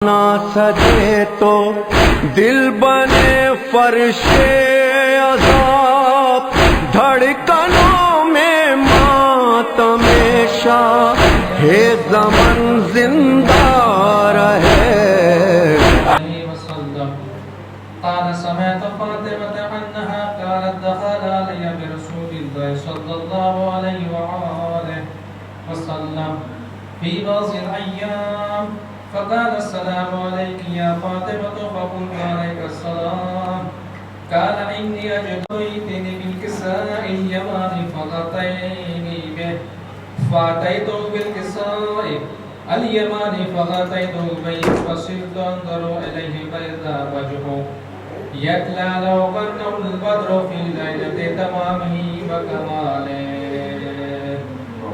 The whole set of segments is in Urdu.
نہ سجے تو دل بنے فرش عذاب، دھڑکنوں میں ماتم شاہ ہے زمن زندہ رہے۔ قال سمعت فاطمة أنها قالت دخل علي برسول الله صلى الله عليه وآله وسلم في بعض الأيام فقال السلام عليك يا فاطمة، فقلت عليك السلام. قال إني أجدتني بالكساء اليماني فغطيني به، فأتيته بالكساء اليماني فغطيته به، فصرت أنظر إليه فإذا وجهه يتلى لو كأنه البدر في ليلة تمامه وكماله.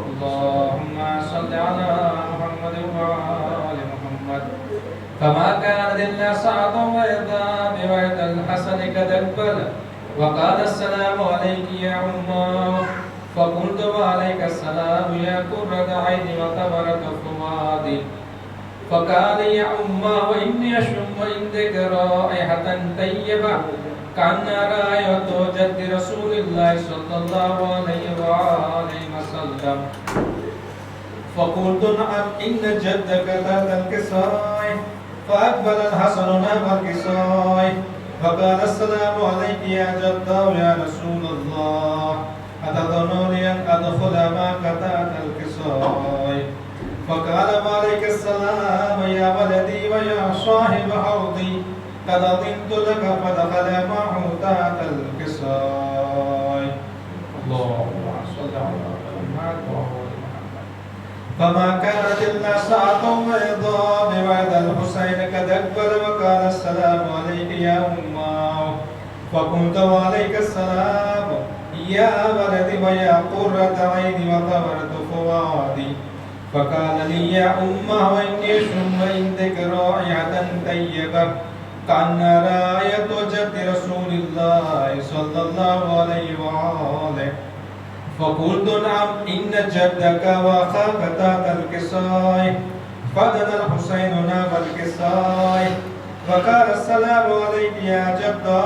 اللهم صل على محمد وآل محمد كما كانت إلا ساعة وإذا بوعد الحسن قد أقبل وقال السلام عليك يا أمه، فقلت وعليك السلام يا قرة عيني وثمرة فؤادي. فقال يا أمه وإني أشم عندك رائحة طيبة كأن رائحة جد رسول الله صلى الله عليه وآله وسلم. فقلت نعم إن جدك تحت الكساء. فأقبل الحسن نحو الكساء فقال السلام عليك يا جدة يا رسول الله، أتظنني أن أدخل معك تحت الكساء؟ فقال وعليك السلام يا ولدي ويا صاحب حوضي، قد أذنت لك فدخل معه تحت الكساء. اللهم صل على محمد وآل محمد. فما كانت إلا ساعة بيضاء بوعد الحسين قد أقبل وقال السلام عليك يا أمه، فقلت وعليك السلام يا ولدي ويا قرة عيني وثمرة فؤادي. فقال لي يا أمه وإني أشم عندك رائحة طيبة كأن رائحة جد رسول الله صلى الله عليه وآله. فقلت نعم إن جدك وأخاك تحت الكساء. فدنا الحسين نحو الكساء وقال السلام عليك يا جدة،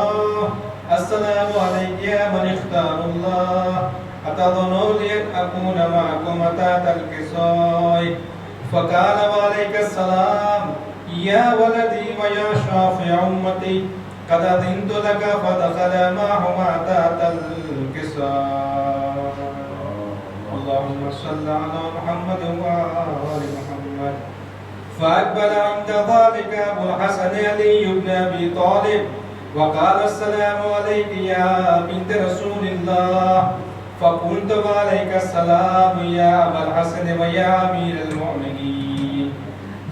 السلام عليك يا من اختار الله، أتظنون أن أكون معكم تحت الكساء؟ فقال وعليك السلام يا ولدي ويا شافع أمتي، قد أذنت لك فدخل معهما تحت الكساء. اللهم صل على محمد وآل محمد. فأقبل عند ذلك أبو الحسن علي بن أبي طالب وقال السلام عليك يا بنت رسول الله. فقلت وعليك السلام يا أبا الحسن ويا أمير المؤمنين.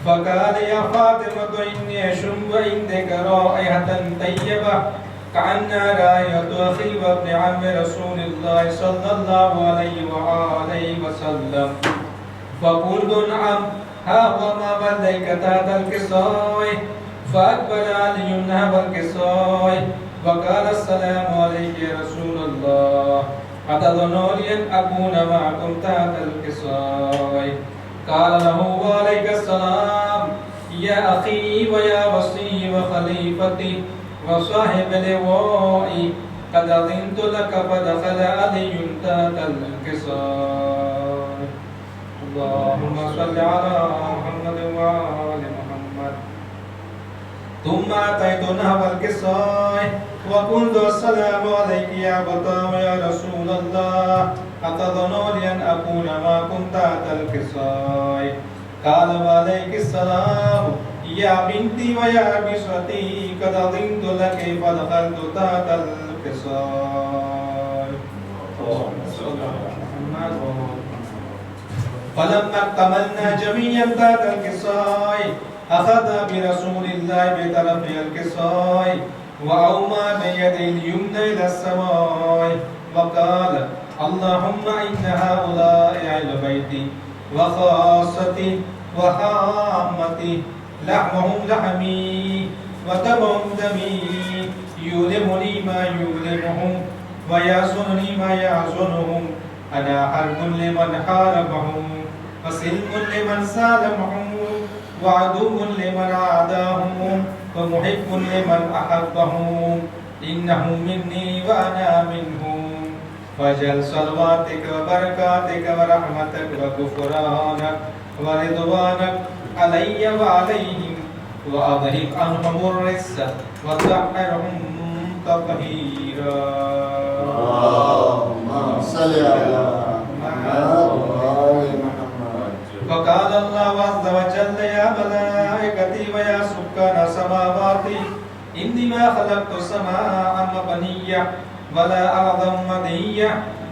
فقال يا فاطمة إني أشم عندك رائحة طيبة كأن رائحة أخي وابن عم رسول الله صلى الله عليه وآله وسلم. فقلت نعم ها هو ما بلغك تحت الكساء. فأقبل علي نحو الكساء وقال السلام عليك يا رسول الله، أتظنون أن أكون معكم تحت الكساء؟ قال له وعليك السلام يا أخي ويا وصي وخليفتي وصاحب لوائي، قد أذنت لك فدخل علي تحت الكساء. اللهم صل على محمد وآل محمد. ثم أتيت نحو الكساء وقلت السلام عليك يا بطام يا رسول الله، أتظنون أن أكون معكم تحت الكساء؟ قال وعليك السلام يا بنتي ويا بشرتي، قد أذنت لك فدخلت تحت الكساء. اللهم صل على محمد. فلما اكتملنا جميعا تحت الكساء أخذ برسول الله بطرف الكساء وأومى بيده اليمنى إلى السماء وقال اللهم إن هؤلاء أهل بيتي وخاصتي وحامتي، لحمهم لحمي ودمهم دمي، يؤلمني ما يؤلمهم ويحزنني ما يحزنهم، أنا حرب لمن حاربهم وسلم لمن سالمهم، وعدو لمن عاداه ومحب لمن أحبه إنه مني وأنا منه فاجعل صلواتك وبركاتك ورحمتك وغفرانك ورضوانك علي وعليهم وأذهب عنهم الرجس وطهرهم تطهيرا. اللهم صل على محمد وآل محمد. وقال الله عز وجل يا ملائكتي ويا سكان السماوات إني ما خلقت السماء مبنية ولا أرضا مدية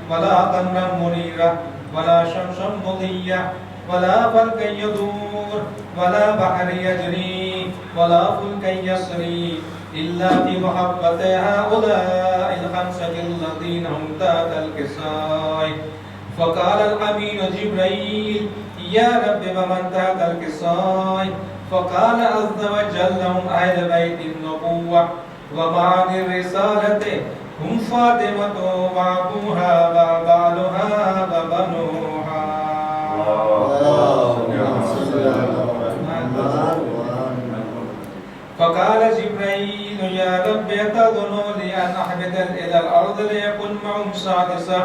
ولا قمرا منيرا ولا شمسا مضية ولا فلكا يدور ولا بحر يجري ولا فلكا يسري إلا في محبة هؤلاء الخمسة الذين هم تحت الكساء. فقال الأمين جبريل يا رب ومن تحت الكساء؟ فقال عز وجل هم أهل بيت النبوة ومعاني الرسالة هم فاطمة وأبوها وبعلها وبنوها. فقال جبريل يا رب أتظن لي أن أحبط إلى الأرض ليكن معهم سادسا؟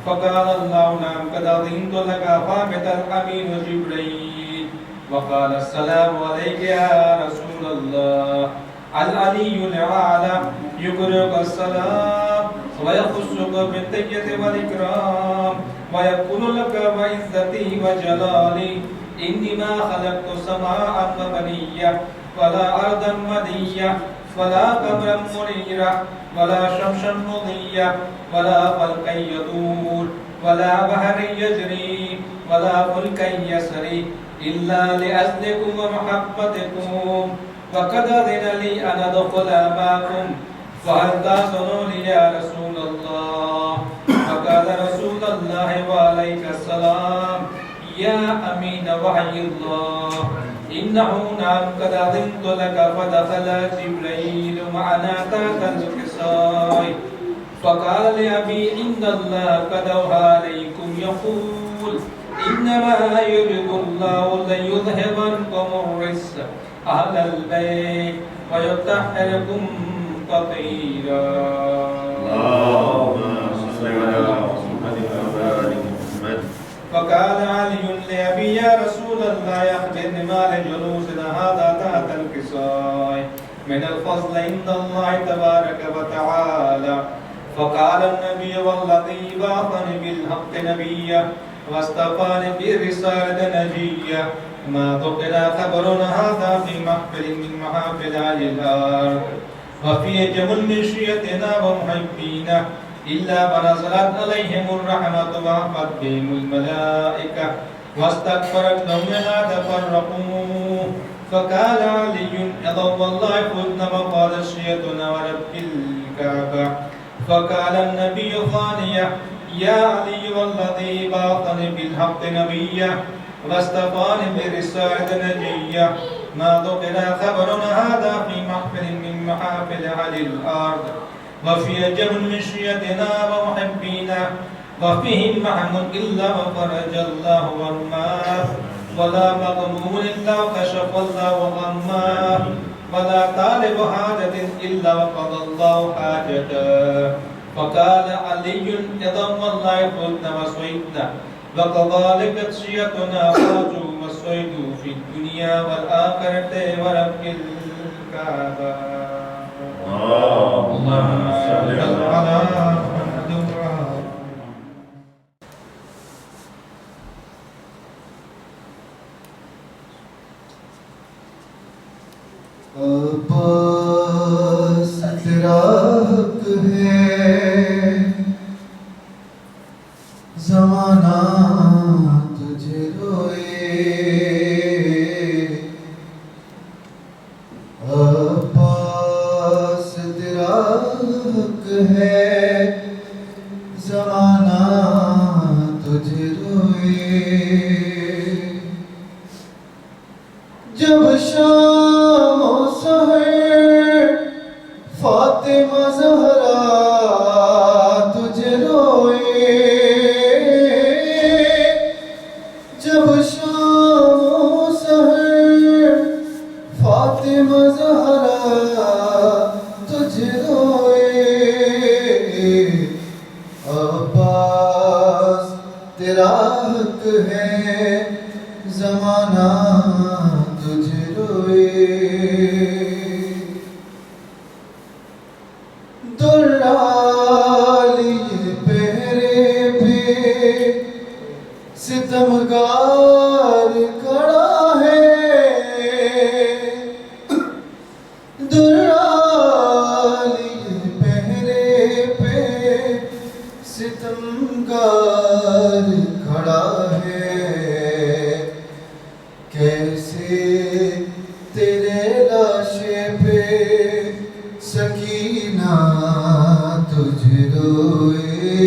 فقال الله نعم قد أذنت لك فاهبط الأمين جبريل وقال السلام عليك يا رسول الله. العلي الأعلى يقرئك السلام ويخصك بالتحية والإكرام ويقول لك وعزتي وجلالي إني ما خلقت سماء مبنية ولا أرضا مدية ولا قمرا منيرا ولا شمسا مضية ولا فلكا يدور ولا بحر يجري ولا فلكا يسري إلا لأجلكم ومحبتكم وقد أذن لي أن أدخل معكم فهل تأذنون لي يا رسول الله؟ فقال رسول الله وعليك السلام يا أمين وحي الله إنه نعم قد أذنت لك. فدخل جبريل معنا تحت الكساء فقال لأبي إن الله قد أوحى عليكم يقول إنما يريد الله ليذهب عنكم الرجس أهل البيت ويطهركم تطهيرا. اللهم صل على محمد وآل محمد. فقال علي لأبي يا رسول الله أخبرني ما لجلوسنا هذا تحت الكساء من الفضل عند الله تبارك وتعالى. فقال النبي والذي بعثني بالحق نبيا واصطفاني بالرسالة نجيا ما ذكر خبرنا هذا في محفل من محافل أهل الأرض وفي جمل من شيعتنا ومحبينا إلا فنزلت عليهم الرحمة وعفت بهم الملائكة واستغفرت لهم لا تفرقوا. فقال علي ألا والله فزنا وقال شيعتنا ورب الكعبة. فقال النبي ثانية يا علي والذي بعثني بالحق نبيا واصطفاني برسالة نجيا ما ذكر خبرنا هذا في محفل من محافل أهل الأرض وفي جمل من شيعتنا ومحبينا وفيهم محمود إلا وفرج الله غماه ولا مغموم إلا وكشف الله غماه ولا طالب حاجة إلا وقضى الله حاجته. فقال علي إذا والله فزنا وسعدنا وكذلك شيعتنا فازوا وسعدوا في الدنيا والآخرة ورب الكعبة. اللهم صل على محمد وآل عباس تیرا حق ہے زمانہ تجھے روئے عباس تیرا حق ہے زمانہ تجھے روئے جب شام و سحر فاطمہ زہرا تجھے روئے جب شام و سحر فاطمہ زہرا تجھ روئے عباس تیرا حق ہے زمانہ تجھ روئے دلالی پہرے پہ ستمگار کھڑا ہے دلالی پہرے پہ ستمگار کھڑا ہے کیسے تیرے لاشے پہ سکینہ تجھ روئے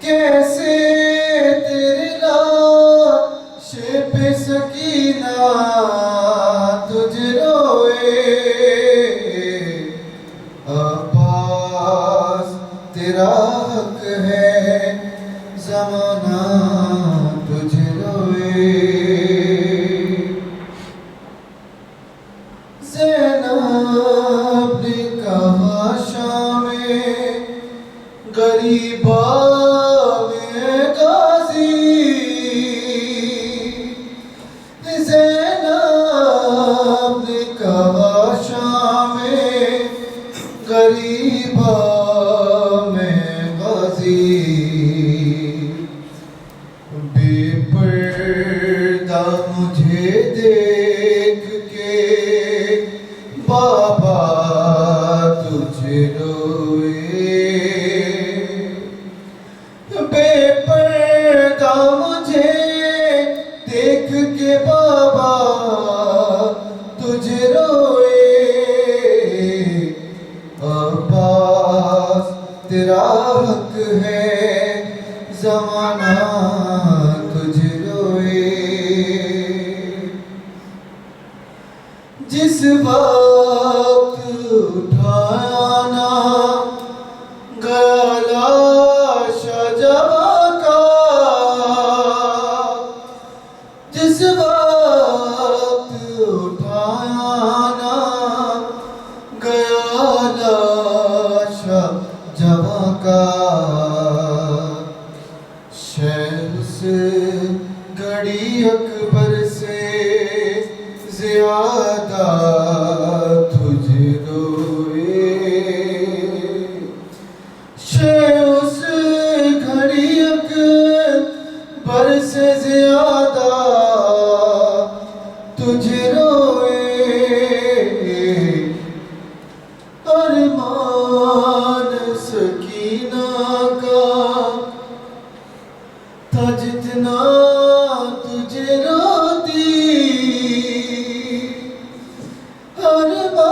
کیسے تیرے لاشے پہ سکینہ تجھ روئے عباس تیرا حق ہے زمانہ تجھ روئے زینب نے کہا شام غریبا میں غازی زینب نے کہا شام غریبا میں غازی بے پردہ مجھے دیکھ کے بابا تجھ روئے بے پردہ مجھے دیکھ کے بابا تجھ روئے عباس تیرا حق ہے زمانہ تجھ روئے جس وقت اٹھانا گیا لاش جواں کا جس وقت اٹھانا گیا لاش جواں کا شمس گھڑی اکبر سے زیادہ تجھ روئے شمس گھڑی اکبر سے زیادہ تجھ روئے ارمان سکینہ کا تھا جتنا تجھ روتی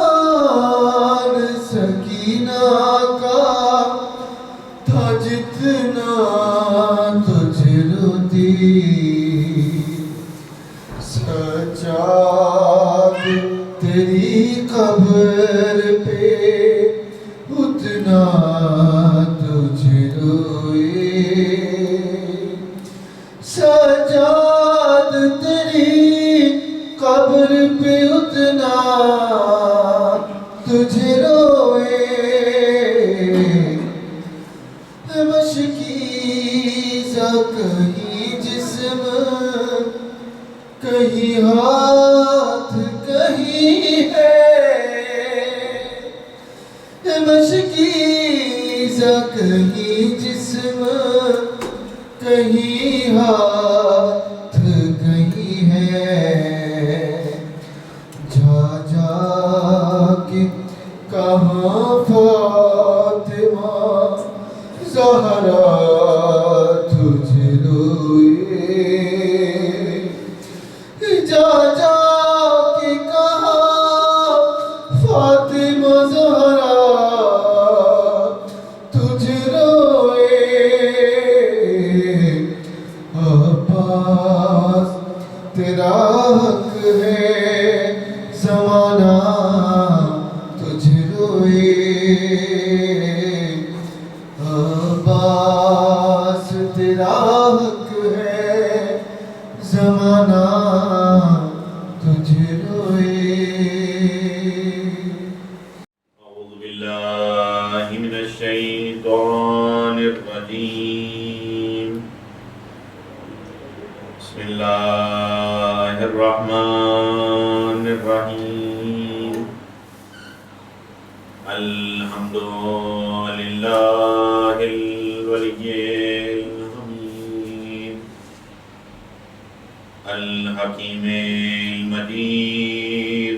ارمان سکینہ کا تھا جتنا تجھ روتی سجاد تیری قبر پہ اتنا تجھ روئے سجاد تیری قبر پہ اتنا تجھ روئے مشکیزہ کہیں جسم کہیں ہاتھ کہیں ہے مشکیزہ کہیں جسم کہیں ہاتھ کہیں ہے جا جا کے کہاں فاطمہ زہرا تجھ روئے جا جا کے کہاں فاطمہ زہرا تجھ روئے عباس تیرا حق ہے زمانہ تجھ روئے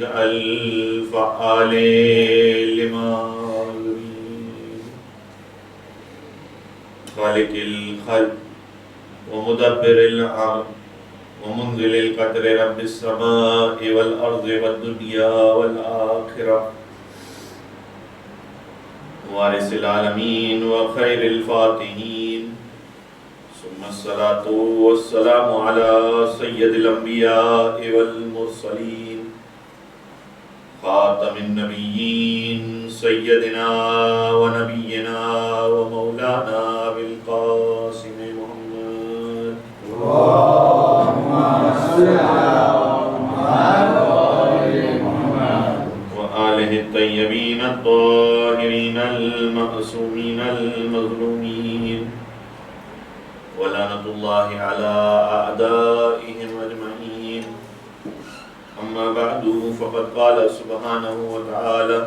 الفعال لما يريد خالق الخلق ومدبر الأمر ومنزل القدر رب السماء والأرض والدنيا والآخرة وارث العالمين وخير الفاتحين ثم الصلاة والسلام على سيد الأنبياء والمرسلين خاتم النبيين سيدنا ونبينا ومولانا بالقاسم محمد وآله الطيبين الطاهرين المعصومين المظلومين ولعنة الله على أعدائهم أجمعين أما بعد فقد قال سبحانه وتعالى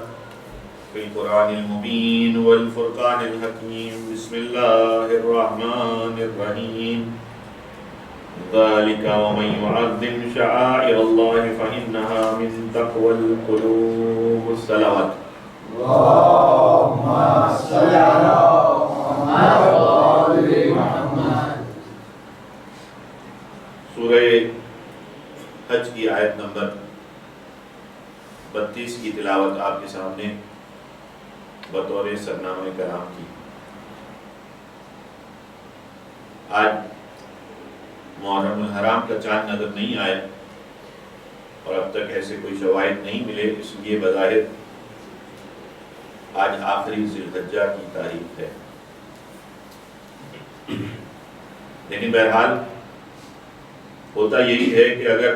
في القرآن المبين والفرقان الحكيم بسم الله الرحمن الرحيم ذلك ومن يعظم شعائر الله فإنها من تقوى القلوب الصلوات اللهم صل على محمد. سورہ حج کی آیت نمبر 32 کی تلاوت آپ کے سامنے بطور سرنامہ کلام کی. آج محرم الحرام کا چاند نظر نہیں آیا اور اب تک ایسے کوئی شواہد نہیں ملے، اس لیے بظاہر آج آخری ذی الحجہ کی تاریخ ہے. لیکن بہرحال ہوتا یہی ہے کہ اگر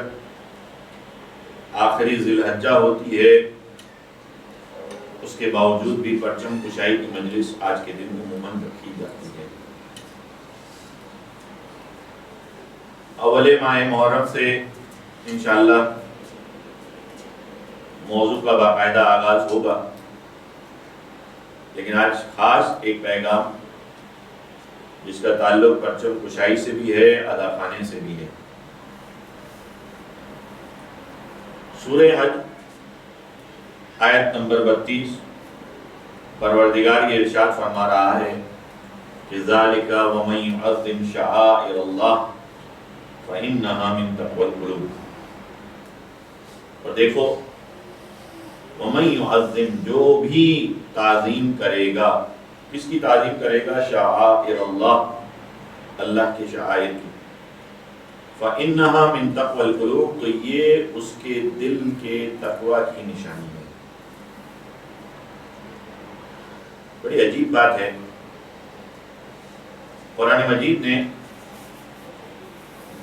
آخری ذی الحجہ ہوتی ہے اس کے باوجود بھی پرچم کشائی کی مجلس آج کے دن عموماً رکھی جاتی ہے. اول ماہ محرم سے انشاءاللہ موضوع کا باقاعدہ آغاز ہوگا، لیکن آج خاص ایک پیغام جس کا تعلق پرچم کشائی سے بھی ہے، ادا خانے سے بھی ہے. سورہ حج آیت نمبر 32 پروردگار یہ ارشاد فرما رہا ہے کہ ذالک ومن یعظم شعائر اللہ فإنہا من تقوی القلوب. اور دیکھو ومن یعظم، جو بھی تعظیم کرے گا، کس کی تعظیم کرے گا؟ شعائر اللہ، اللہ کے شعائر کی. فإنہا من تقوی القلوب، تو یہ اس کے دل کے تقوی کی نشانی ہے. بڑی عجیب بات ہے، قرآن مجید نے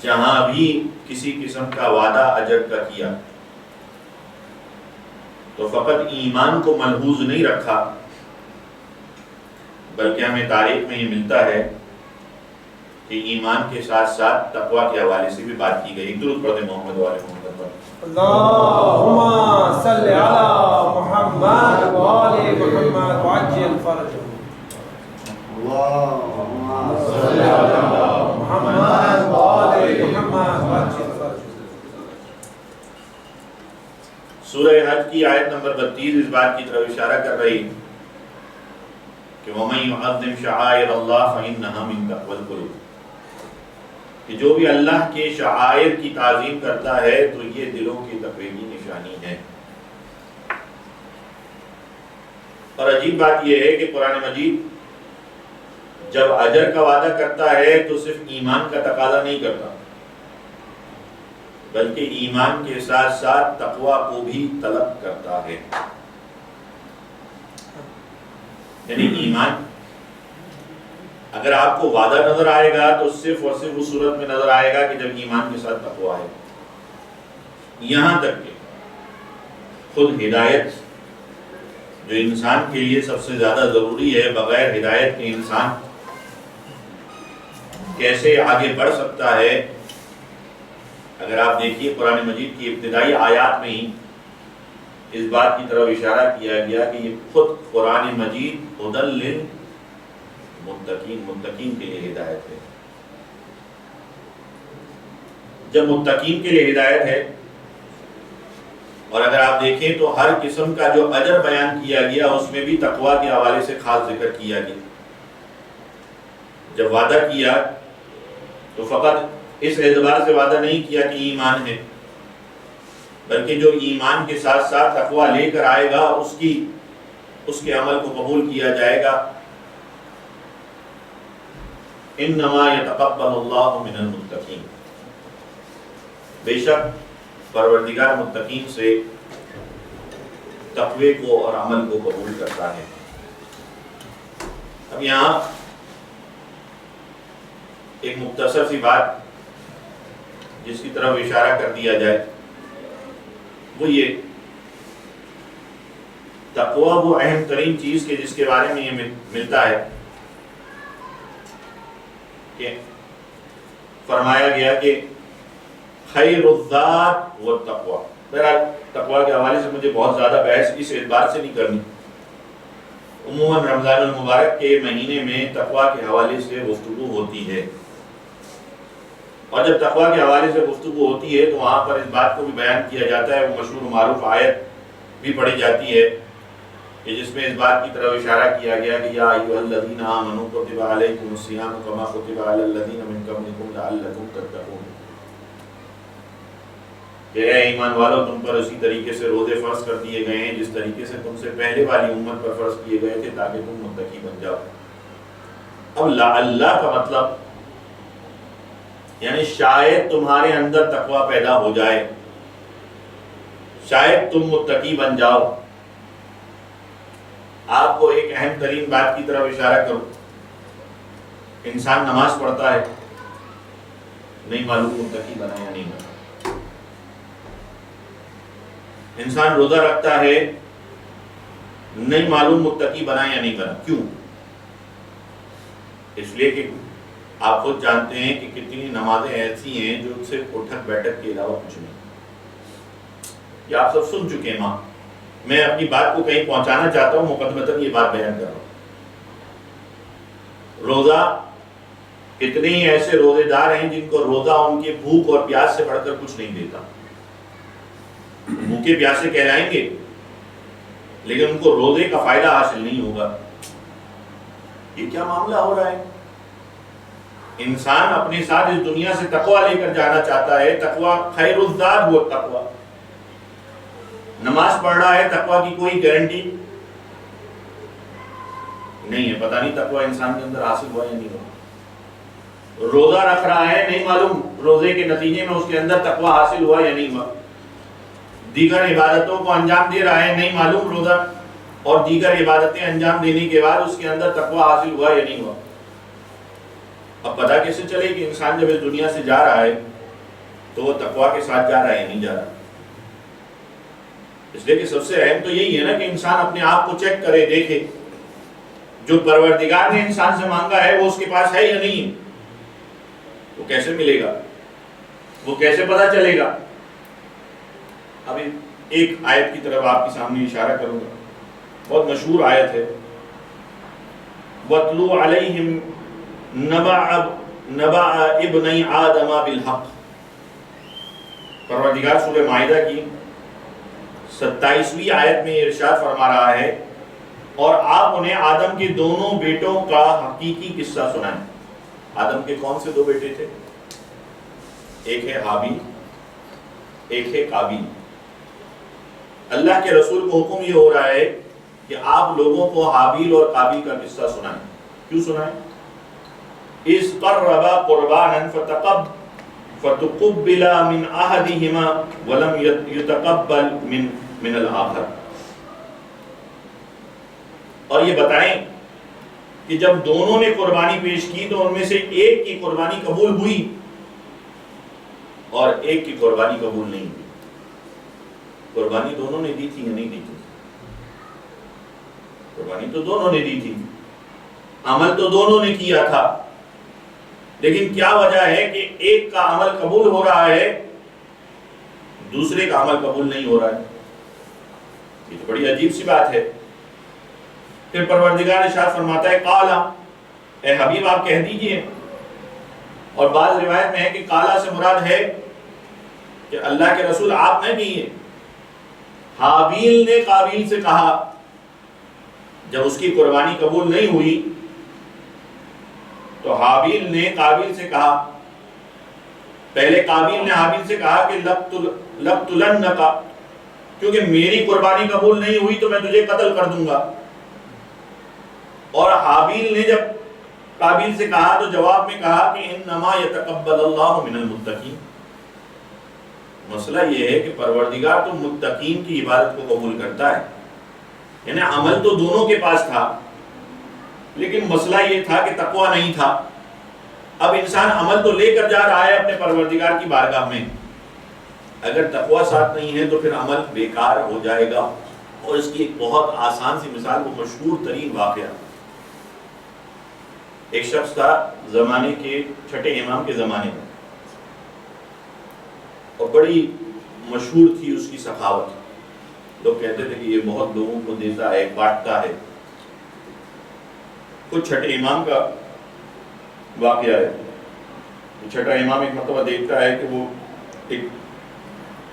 جہاں بھی کسی قسم کا وعدہ اجر کا کیا تو فقط ایمان کو ملحوظ نہیں رکھا، بلکہ ہمیں تاریخ میں یہ ملتا ہے کہ ایمان کے ساتھ ساتھ تقوی کے حوالے سے بھی بات کی گئی. درود پڑھیں محمد والے محمد پر. اللهم صل على محمد وآل محمد وعجل فرجه. اللهم صل على محمد وآل محمد وعجل فرجه. سورہ حج کی آیت نمبر 32 اس بات کی طرف اشارہ کر رہی کہ وَمَن يُعَظِّمْ شَعَائِرَ اللَّهِ فَإِنَّهَا مِن تَقْوَى الْقُلُوبِ، کہ جو بھی اللہ کے شعائر کی تعظیم کرتا ہے تو یہ دلوں کی تقوی کی نشانی ہے. اور عجیب بات یہ ہے کہ قرآن مجید جب اجر کا وعدہ کرتا ہے تو صرف ایمان کا تقاضا نہیں کرتا، بلکہ ایمان کے ساتھ ساتھ تقوی کو بھی طلب کرتا ہے. یعنی ایمان اگر آپ کو وعدہ نظر آئے گا تو صرف اور صرف اس صورت میں نظر آئے گا کہ جب ایمان کے ساتھ تقوی آئے. یہاں تک کہ خود ہدایت جو انسان کے لیے سب سے زیادہ ضروری ہے، بغیر ہدایت کے انسان کیسے آگے بڑھ سکتا ہے؟ اگر آپ دیکھیے قرآن مجید کی ابتدائی آیات میں ہی اس بات کی طرف اشارہ کیا گیا کہ یہ خود قرآن مجید ہدی للمتقین، متقین کے لیے ہدایت ہے. جب متقین کے لیے ہدایت ہے اور اگر آپ دیکھیں تو ہر قسم کا جو اجر بیان کیا گیا اس میں بھی تقویٰ کے حوالے سے خاص ذکر کیا گیا. جب وعدہ کیا تو فقط اس اعتبار سے وعدہ نہیں کیا کہ ایمان ہے، بلکہ جو ایمان کے ساتھ ساتھ تقویٰ لے کر آئے گا اس کے عمل کو قبول کیا جائے گا. انما یتقبل اللہ من المتقین، بے شک پروردگار متقین سے تقوی کو اور عمل کو قبول کرتا ہے. اب یہاں ایک مختصر سی بات جس کی طرف اشارہ کر دیا جائے وہ یہ، تقوی وہ اہم ترین چیز کے جس کے بارے میں یہ ملتا ہے کہ فرمایا گیا کہ خیر الذات والتقوی. بہرحال تقوی کے حوالے سے مجھے بہت زیادہ بحث اس اعتبار سے نہیں کرنی. عموماً رمضان المبارک کے مہینے میں تقوی کے حوالے سے گفتگو ہوتی ہے، اور جب تقوی کے حوالے سے گفتگو ہوتی ہے تو وہاں پر اس بات کو بھی بیان کیا جاتا ہے. وہ مشہور و معروف آیت بھی پڑھی جاتی ہے کہ جس میں اس بات کی طرف اشارہ کیا گیا کہ یا ایھا الذین آمنوا کتب علیکم الصیام کما کتب علی الذین من قبلکم لعلکم تتقون، کہ اے ایمان والو تم پر اسی طریقے سے روزے فرض کر دیے گئے ہیں جس طریقے سے تم سے پہلے والی امت پر فرض کیے گئے تھے تاکہ تم متقی بن جاؤ. اب لعلہ کا مطلب یعنی شاید تمہارے اندر تقوی پیدا ہو جائے، شاید تم متقی بن جاؤ. آپ کو ایک اہم ترین بات کی طرف اشارہ کروں. انسان نماز پڑھتا ہے، نہیں معلوم متقی بنا یا نہیں بنا. انسان روزہ رکھتا ہے، نہیں معلوم متقی بنا یا نہیں بنا. کیوں؟ اس لیے کہ آپ خود جانتے ہیں کہ کتنی نمازیں ایسی ہیں جو صرف اٹھک بیٹھک کے علاوہ کچھ نہیں. یہ آپ سب سن چکے ہیں. میں اپنی بات کو کہیں پہنچانا چاہتا ہوں، مقدمتاً یہ بات بیان کر رہا ہوں. روزہ، کتنے ہی ایسے روزے دار ہیں جن کو روزہ ان کے بھوک اور پیاس سے بڑھ کر کچھ نہیں دیتا. بھوکے پیاسے کہلائیں گے لیکن ان کو روزے کا فائدہ حاصل نہیں ہوگا. یہ کیا معاملہ ہو رہا ہے؟ انسان اپنے ساتھ اس دنیا سے تقوی لے کر جانا چاہتا ہے. تقوی خیر الذات وہ تقوی. نماز پڑھ رہا ہے، تقوی کی کوئی گارنٹی نہیں ہے، پتہ نہیں تقوی انسان کے اندر حاصل ہوا یا نہیں ہوا. روزہ رکھ رہا ہے، نہیں معلوم روزے کے نتیجے میں اس کے اندر تقوی حاصل ہوا یا نہیں ہوا. دیگر عبادتوں کو انجام دے رہا ہے، نہیں معلوم روزہ اور دیگر عبادتیں انجام دینے کے بعد اس کے اندر تقوی حاصل ہوا یا نہیں ہوا. اب پتہ کیسے چلے کہ انسان جب اس دنیا سے جا رہا ہے تو وہ تقوی کے ساتھ جا رہا ہے یا نہیں جا رہا؟ اس لیے کہ سب سے اہم تو یہی ہے نا کہ انسان اپنے آپ کو چیک کرے، دیکھے جو پروردگار نے انسان سے مانگا ہے وہ اس کے پاس ہے یا نہیں ہے. وہ کیسے ملے گا؟ وہ کیسے پتہ چلے گا؟ اب ایک آیت کی طرف آپ کے سامنے اشارہ کروں گا، بہت مشہور آیت ہے. وَاتْلُو عَلَيْهِمْ نَبَأَ ابْنَيْ آدَمَ بِالْحَقِّ. پروردگار سورہ مائدہ کی 27ویں آیت میں ارشاد فرما رہا ہے اور آپ انہیں آدم کے دونوں بیٹوں کا حقیقی قصہ سنائیں. آدم کے کون سے دو بیٹے تھے؟ ایک ہے حابیل، ایک ہے قابیل. اللہ کے رسول کو حکم یہ ہو رہا ہے کہ آپ لوگوں کو حابیل اور قابیل کا قصہ سنائیں. کیوں سنائیں؟ اِذْ قَرَّبَا قُرْبَانًا فَتُقُبِّلَ مِنْ أَحَدِهِمَا وَلَمْ يُتَقَبَّلْ مِنَ الْآخَرِ. اور یہ بتائیں کہ جب دونوں نے قربانی پیش کی تو ان میں سے ایک کی قربانی قبول ہوئی اور ایک کی قربانی قبول نہیں ہوئی. قربانی دونوں نے دی تھی یا نہیں دی تھی؟ قربانی تو دونوں نے دی تھی، عمل تو دونوں نے کیا تھا، لیکن کیا وجہ ہے کہ ایک کا عمل قبول ہو رہا ہے دوسرے کا عمل قبول نہیں ہو رہا ہے؟ یہ تو بڑی عجیب سی بات ہے. پھر پروردگار ارشاد فرماتا ہے قالا، اے حبیب آپ کہہ دیجئے. اور بعض روایت میں ہے کہ قالا سے مراد ہے کہ اللہ کے رسول آپ نہ کہیے، حابیل نے قابیل سے کہا جب اس کی قربانی قبول نہیں ہوئی تو حابیل نے قابیل سے کہا، پہلے قابیل نے حابیل سے کہا کہ لقتلنک، کیونکہ میری قربانی قبول نہیں ہوئی تو میں تجھے قتل کر دوں گا. اور حابیل نے جب قابیل سے کہا تو جواب میں کہا کہ انما یتقبل اللہ من المتقین. مسئلہ یہ ہے کہ پروردگار تو متقین کی عبادت کو قبول کرتا ہے. یعنی عمل تو دونوں کے پاس تھا، لیکن مسئلہ یہ تھا کہ تقوی نہیں تھا. اب انسان عمل تو لے کر جا رہا ہے اپنے پروردگار کی بارگاہ میں، اگر تقوی ساتھ نہیں ہے تو پھر عمل بیکار ہو جائے گا. اور اس کی ایک بہت آسان سی مثال، وہ مشہور ترین واقعہ، ایک شخص تھا زمانے کے چھٹے امام کے زمانے میں، اور بڑی مشہور تھی اس کی سخاوت. لوگ کہتے تھے کہ یہ بہت لوگوں کو دیتا ہے، بانٹتا ہے. کچھ چھٹے امام کا واقعہ ہے. چھٹا امام ایک مرتبہ دیکھتا ہے کہ وہ ایک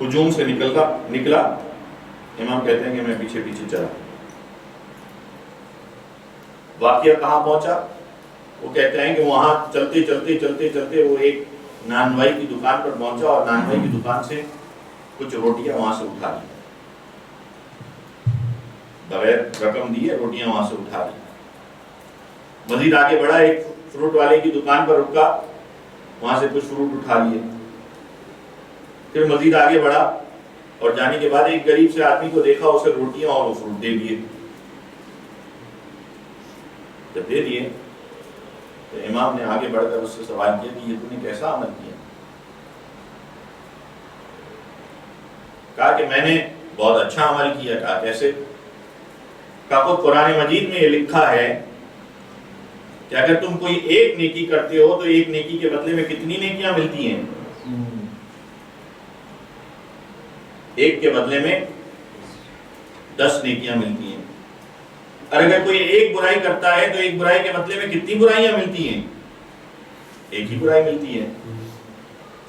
ہجوم سے نکلا. امام کہتے ہیں کہ میں پیچھے پیچھے چلا. واقعہ کہاں پہنچا؟ وہ کہتے ہیں کہ وہاں چلتے چلتے وہ ایک نانوائی کی دکان پر پہنچا اور نانوائی کی دکان سے کچھ روٹیاں وہاں سے اٹھا لی، بغیر رقم دیے روٹیاں وہاں سے اٹھا لی. مزید آگے بڑھا، ایک فروٹ والے کی دکان پر رکا، وہاں سے کچھ فروٹ اٹھا لیے. پھر مزید آگے بڑھا اور جانے کے بعد ایک غریب سے آدمی کو دیکھا، اسے روٹیاں اور وہ فروٹ دے دیے. جب دے دیے تو امام نے آگے بڑھ کر اس سے سوال کیا کہ یہ تم نے کیسا عمل کیا؟ کہا کہ میں نے بہت اچھا عمل کیا. کہا کیسے؟ کہا خود قرآن مجید میں یہ لکھا ہے کہ اگر تم کوئی ایک نیکی کرتے ہو تو ایک نیکی کے بدلے میں کتنی نیکیاں ملتی ہیں؟ ایک کے بدلے میں 10 نیکیاں ملتی ہیں. اور اگر کوئی ایک برائی کرتا ہے تو ایک برائی کے بدلے میں کتنی برائیاں ملتی ہیں؟ ایک ہی برائی ملتی ہے.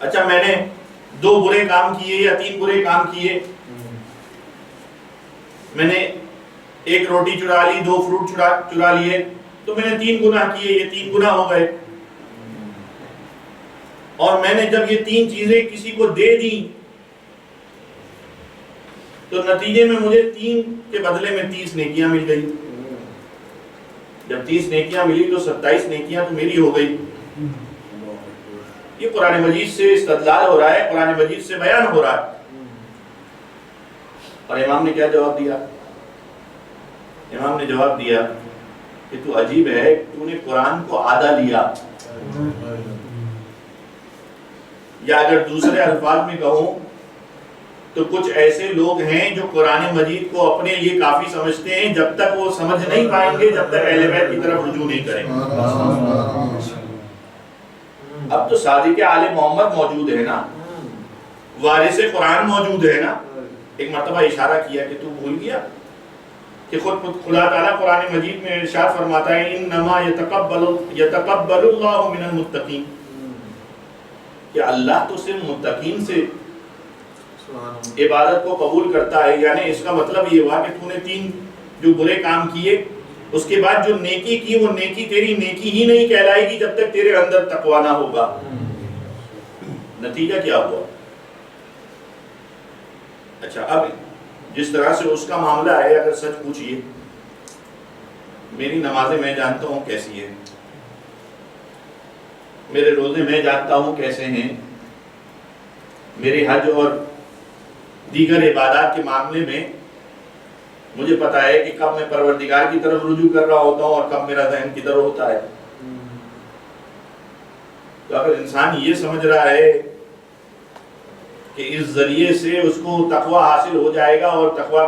اچھا میں نے 2 برے کام کیے یا 3 برے کام کیے، میں نے ایک روٹی چرا لی، 2 فروٹ چرا لیے، تو میں نے 3 گناہ کیے، یہ 3 گناہ ہو گئے. اور میں نے جب یہ 3 چیزیں کسی کو دے دی تو نتیجے میں مجھے 3 کے بدلے میں 30 نیکیاں مل گئی. جب 30 نیکیاں ملی تو 27 نیکیاں تو میری ہو گئی. یہ قرآن مجید سے استدلال ہو رہا ہے، قرآن مجید سے بیان ہو رہا ہے. اور امام نے کیا جواب دیا؟ امام نے جواب دیا کہ تو عجیب ہے، تو نے قرآن کو آدھا لیا. یا اگر دوسرے الفاظ میں کہوں تو کچھ ایسے لوگ ہیں جو قرآن مجید کو اپنے لیے کافی سمجھتے ہیں، جب تک وہ سمجھ نہیں پائیں گے جب تک اہل بیت کی طرف رجوع نہیں کریں گے. اب تو صادق آل محمد موجود ہے نا، وارث قرآن موجود ہے نا. ایک مرتبہ اشارہ کیا کہ تو بھول گیا کہ خود خدا تعالیٰ قرآن مجید میں ارشاد فرماتا ہے انما یتقبل اللہ من المتقین، کہ اللہ تو صرف متقین سے عبادت کو قبول کرتا ہے. یعنی اس کا مطلب یہ ہوا کہ تو نے 3 جو برے کام کیے، اس کے بعد جو نیکی کی وہ نیکی تیری نیکی ہی نہیں کہلائے گی جب تک تیرے اندر تقویٰ نہ ہوگا. نتیجہ کیا ہوا؟ اچھا اب جس طرح سے اس کا معاملہ ہے، اگر سچ پوچھئے میری نمازیں میں جانتا ہوں کیسی ہے، میرے روزے میں جانتا ہوں کیسے ہیں، میرے حج اور دیگر عبادات کے معاملے میں مجھے پتا ہے کہ کب میں پروردگار کی طرف رجوع کر رہا ہوتا ہوں اور کب میرا ذہن کدھر ہوتا ہے. تو اگر انسان یہ سمجھ رہا ہے کہ اس ذریعے سے اس کو تقویٰ حاصل ہو جائے گا اور تقویٰ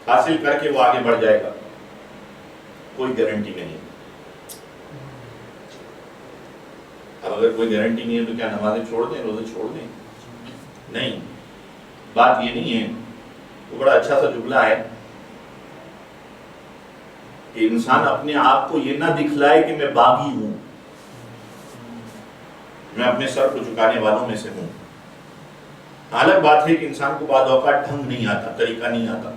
حاصل کر کے وہ آگے بڑھ جائے گا، کوئی گارنٹی نہیں. اب اگر کوئی گارنٹی نہیں ہے تو کیا نمازیں چھوڑ دیں، روزے چھوڑ دیں؟ نہیں، بات یہ نہیں ہے. وہ بڑا اچھا سا جملہ ہے کہ انسان اپنے آپ کو یہ نہ دکھلائے کہ میں باغی ہوں، میں اپنے سر کو جھکانے والوں میں سے ہوں. الگ بات ہے کہ انسان کو بعض اوقات ڈھنگ نہیں آتا، طریقہ نہیں آتا،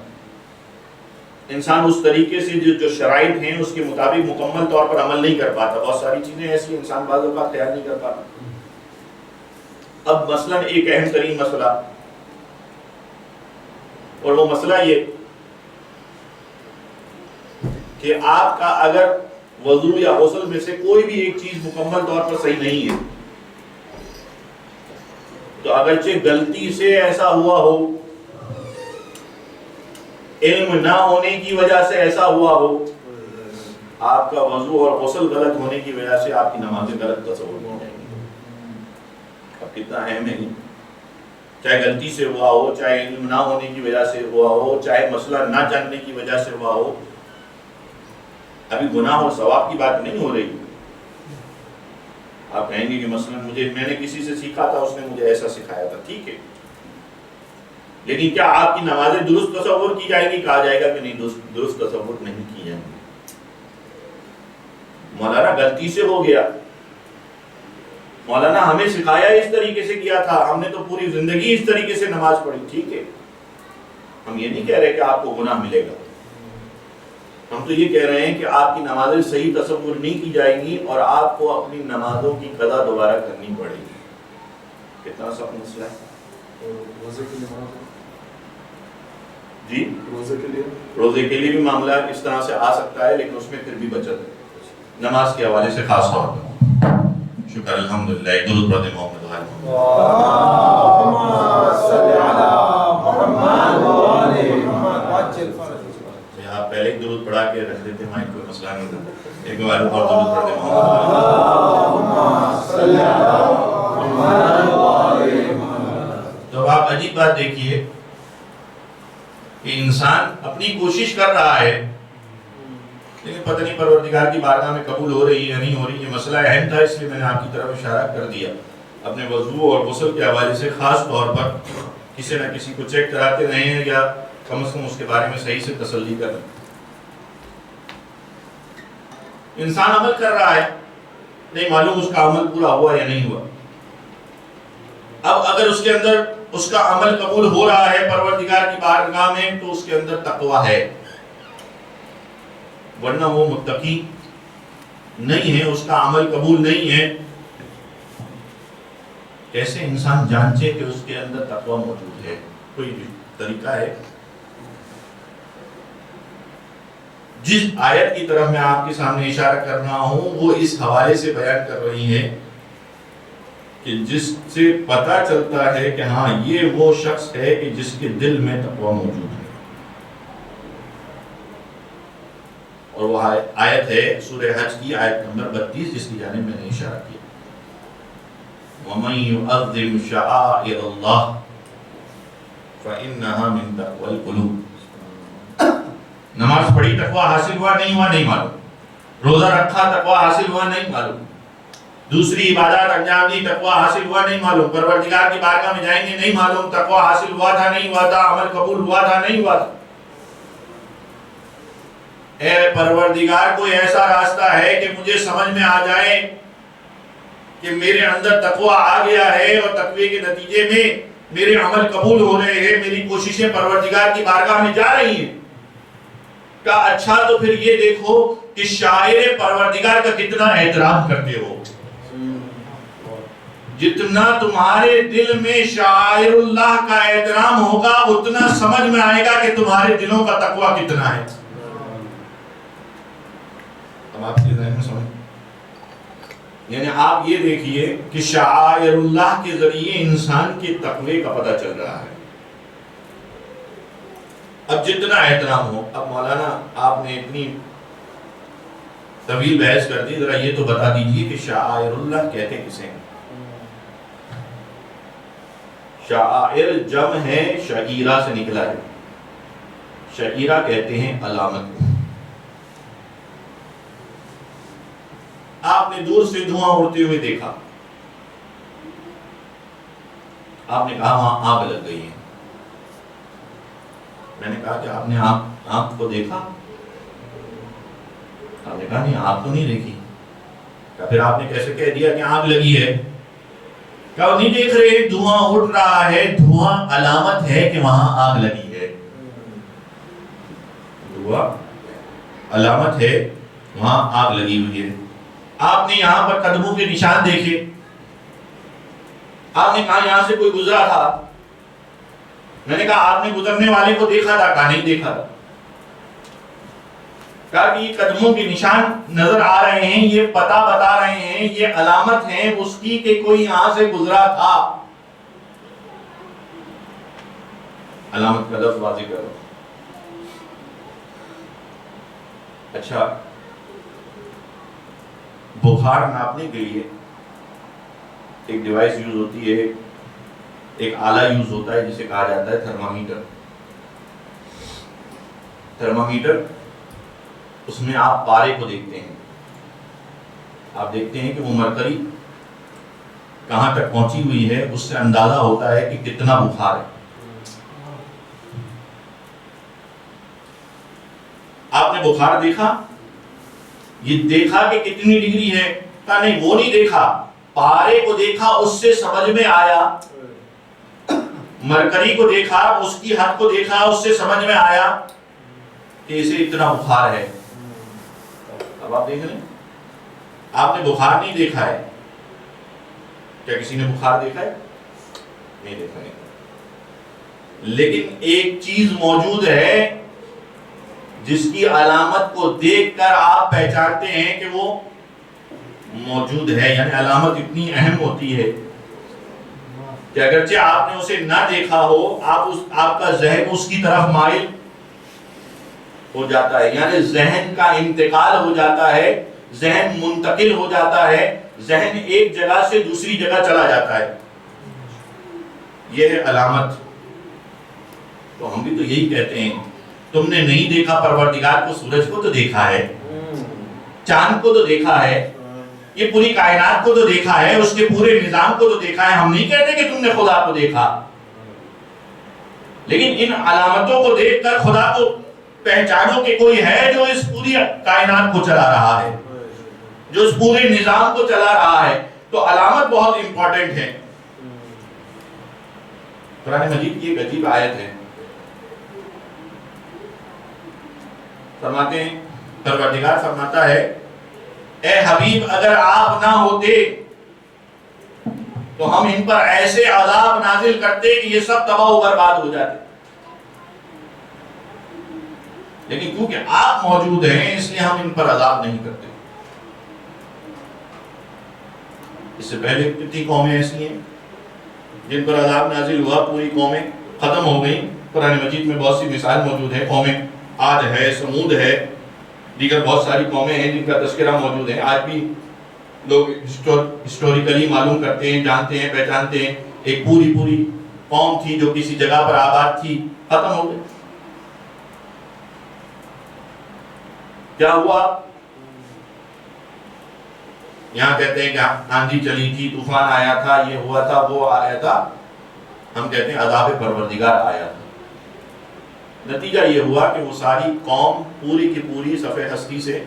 انسان اس طریقے سے جو شرائط ہیں اس کے مطابق مکمل طور پر عمل نہیں کر پاتا، بہت ساری چیزیں ایسی انسان بعض اوقات خیال نہیں کر پاتا۔ اب مثلا ایک اہم ترین مسئلہ، اور وہ مسئلہ یہ کہ آپ کا اگر وضو یا غسل میں سے کوئی بھی ایک چیز مکمل طور پر صحیح نہیں ہے، تو اگرچہ غلطی سے ایسا ہوا ہو، علم نہ ہونے کی وجہ سے ایسا ہوا ہو، آپ کا وضو اور غسل غلط ہونے کی وجہ سے آپ کی نمازیں غلط تصور ہو جائیں گی۔ اب کتنا اہم ہے، چاہے غلطی سے ہوا ہو، چاہے علم نہ ہونے کی وجہ سے ہوا ہو، چاہے مسئلہ نہ جاننے کی وجہ سے ہوا ہو، ابھی گناہ اور ثواب کی بات نہیں ہو رہی۔ آپ کہیں گے کہ مثلا میں نے کسی سے سیکھا تھا، اس نے مجھے ایسا سکھایا تھا، ٹھیک ہے، لیکن کیا آپ کی نمازیں درست تصور کی جائیں گی؟ کہا جائے گا کہ نہیں، درست تصور نہیں کی جائیں گی۔ مولانا غلطی سے ہو گیا، مولانا ہمیں سکھایا اس طریقے سے کیا تھا، ہم نے تو پوری زندگی اس طریقے سے نماز پڑھی، ٹھیک ہے، ہم یہ نہیں کہہ رہے کہ آپ کو گناہ ملے گا، ہم تو یہ کہہ رہے ہیں کہ آپ کی نمازیں صحیح تصور نہیں کی جائیں گی اور آپ کو اپنی نمازوں کی قضا دوبارہ کرنی پڑے گی۔ کتنا سخت مسئلہ ہے۔ روزے کے لیے جی، روزے کے لیے بھی معاملہ اس طرح سے آ سکتا ہے، لیکن اس میں پھر بھی بچت ہے نماز کے حوالے سے خاص طور پر۔ شکر الحمدللہ، ایک درود پڑھتے ہیں محمد وآل محمد۔ اللهم صل على محمد وآل محمد۔ آپ پہلے ایک درود پڑھا کے رکھ دیتے ہیں، کوئی مسئلہ نہیں تھا، ایک بار اور درود پڑھتے ہیں محمد صل على محمد وآل محمد۔ تو آپ عجیب بات دیکھیے کہ انسان اپنی کوشش کر رہا ہے، لیکن پتہ نہیں پروردگار کی بارگاہ میں قبول ہو رہی ہے یا نہیں ہو رہی۔ یہ مسئلہ اہم تھا، اس لیے میں نے آپ کی طرف اشارہ کر دیا۔ اپنے وضو اور غسل کے حوالے سے خاص طور پر کسی نہ کسی کو چیک کراتے رہیں یا کم از کم اس کے بارے میں صحیح سے تسلی کریں۔ انسان عمل کر رہا ہے، نہیں معلوم اس کا عمل پورا ہوا یا نہیں ہوا۔ اب اگر اس کے اندر اس کا عمل قبول ہو رہا ہے پروردگار کی بارگاہ میں، تو اس کے اندر تقویٰ ہے، ورنہ وہ متقی نہیں ہے، اس کا عمل قبول نہیں ہے۔ کیسے انسان جانچے کہ اس کے اندر تقویٰ موجود ہے؟ کوئی طریقہ ہے؟ جس آیت کی طرف میں آپ کے سامنے اشارہ کر رہا ہوں وہ اس حوالے سے بیان کر رہی ہے کہ جس سے پتہ چلتا ہے کہ ہاں یہ وہ شخص ہے کہ جس کے دل میں تقویٰ موجود ہے۔ اور وہ آیت ہے سورہ حج کی آیت نمبر 32، جس کی جانب میں نے اشارہ کیا۔ وَمَن يُعَظِّمْ شَعَائِرَ اللَّهِ فَإِنَّهَا مِن تَقْوَى الْقُلُوبِ۔ نماز پڑھی، تقویٰ حاصل ہوا نہیں ہوا نہیں معلوم، روزہ رکھا، تقویٰ حاصل ہوا نہیں معلوم، دوسری عبادات انجام دی، تقویٰ حاصل ہوا نہیں معلوم، پروردگار کی بارگاہ میں جائیں گے نہیں معلوم، تقویٰ حاصل ہوا تھا نہیں ہوا تھا، عمل قبول ہوا تھا نہیں ہوا تھا۔ اے پروردگار، کوئی ایسا راستہ ہے کہ مجھے سمجھ میں آ جائے کہ میرے اندر تقویٰ آ گیا ہے اور تقوی کے نتیجے میں میرے عمل قبول ہو رہے ہیں، میری کوششیں پروردگار کی بارگاہ میں جا رہی ہیں؟ کا اچھا تو پھر یہ دیکھو کہ شاعر پروردگار کا کتنا احترام کرتے ہو۔ جتنا تمہارے دل میں شاعر اللہ کا احترام ہوگا اتنا سمجھ میں آئے گا کہ تمہارے دلوں کا تقویٰ کتنا ہے۔ اب آپ کے ذہن میں سمجھ، یعنی آپ یہ دیکھیے کہ شاعر اللہ کے ذریعے انسان کے تقوی کا پتہ چل رہا ہے۔ اب جتنا احترام ہو، اب مولانا آپ نے اتنی طویل بحث کر دی، ذرا یہ تو بتا دیجئے کہ شاعر اللہ کہتے کسے ہیں؟ شاعر جمع ہے شعیرہ سے نکلا ہے، شعیرہ کہتے ہیں علامت کو۔ آپ نے دور سے دھواں اڑتے ہوئے دیکھا، آپ نے کہا وہاں آگ لگ گئی ہے۔ میں نے کہا کہ آپ نے آگ کو دیکھا؟ آپ نے کہا نہیں، آگ تو نہیں دیکھی۔ پھر آپ نے کیسے کہہ دیا کہ آگ لگی ہے؟ کیا وہ نہیں دیکھ رہے دھواں اٹھ رہا ہے؟ دھواں علامت ہے کہ وہاں آگ لگی ہے. دھواں علامت ہے وہاں آگ لگی ہوئی ہے. آپ نے یہاں پر قدموں کے نشان دیکھے. آپ نے کہا یہاں سے کوئی گزرا تھا. میں نے کہا آپ نے گزرنے والے کو دیکھا تھا؟ کہا نہیں دیکھا تھا. کہا کہ یہ قدموں کے نشان نظر آ رہے ہیں، یہ پتہ بتا رہے ہیں، یہ علامت ہے اس کی کہ کوئی یہاں سے گزرا تھا. علامت کا لفظ واضح کرو. اچھا، بخار ناپنے کے لیے ایک ڈیوائس یوز ہوتی ہے، ایک آلہ یوز ہوتا ہے جسے کہا جاتا ہے تھرمامیٹر. تھرمامیٹر، اس میں آپ پارے کو دیکھتے ہیں. آپ دیکھتے ہیں کہ وہ مرکری کہاں تک پہنچی ہوئی ہے، اس سے اندازہ ہوتا ہے کہ کتنا بخار ہے. آپ نے بخار دیکھا؟ یہ دیکھا کہ کتنی ڈگری ہے؟ کہا نہیں وہ نہیں دیکھا، پارے کو دیکھا، اس سے سمجھ میں آیا. مرکری کو دیکھا، اس کی حد کو دیکھا، اس سے سمجھ میں آیا کہ اسے اتنا بخار ہے. اب آپ دیکھ لیں، آپ نے بخار نہیں دیکھا ہے. کیا کسی نے بخار دیکھا ہے؟ نہیں دیکھا ہے. لیکن ایک چیز موجود ہے جس کی علامت کو دیکھ کر آپ پہچانتے ہیں کہ وہ موجود ہے. یعنی علامت اتنی اہم ہوتی ہے کہ اگرچہ آپ نے اسے نہ دیکھا ہو، آپ کا ذہن اس کی طرف مائل ہو جاتا ہے. یعنی ذہن کا انتقال ہو جاتا ہے، ذہن منتقل ہو جاتا ہے، ذہن ایک جگہ سے دوسری جگہ چلا جاتا ہے. یہ ہے علامت. تو ہم بھی تو یہی کہتے ہیں، تم نے نہیں دیکھا پروردگار کو، سورج کو تو دیکھا ہے، چاند کو تو دیکھا ہے، یہ پوری کائنات کو تو دیکھا ہے، اس کے پورے نظام کو تو دیکھا ہے. ہم نہیں کہتے کہ تم نے خدا کو دیکھا، لیکن ان علامتوں کو دیکھ کر خدا کو پہچانو کہ کوئی ہے جو اس پوری کائنات کو چلا رہا ہے، جو اس پورے نظام کو چلا رہا ہے. تو علامت بہت امپورٹنٹ ہے. قرآن مجید کی ایک عجیب آیت ہے. فرماتے ہیں، پروردگار فرماتا ہے، اے حبیب اگر آپ نہ ہوتے تو ہم ان پر ایسے عذاب نازل کرتے کہ یہ سب تباہ و برباد ہو جاتے. لیکن کیونکہ آپ موجود ہیں اس لیے ہم ان پر عذاب نہیں کرتے. اس سے پہلے کتنی قومیں ایسی ہیں جن پر عذاب نازل ہوا، پوری قومیں ختم ہو گئیں. قرآن مجید میں بہت سی مثال موجود ہے. قومیں عاد ہے، سمود ہے، دیگر بہت ساری قومیں ہیں جن کا تذکرہ موجود ہے. آج بھی لوگ ہسٹوریکلی معلوم کرتے ہیں، جانتے ہیں، پہچانتے ہیں. ایک پوری قوم تھی جو کسی جگہ پر آباد تھی، ختم ہو گئی. کیا ہوا؟ یہاں کہتے ہیں کہ آندھی چلی تھی، طوفان آیا تھا، یہ ہوا تھا، وہ آیا تھا. ہم کہتے ہیں عذاب پروردگار آیا تھا. نتیجہ یہ ہوا کہ وہ ساری قوم پوری کی پوری صفحہ ہستی سے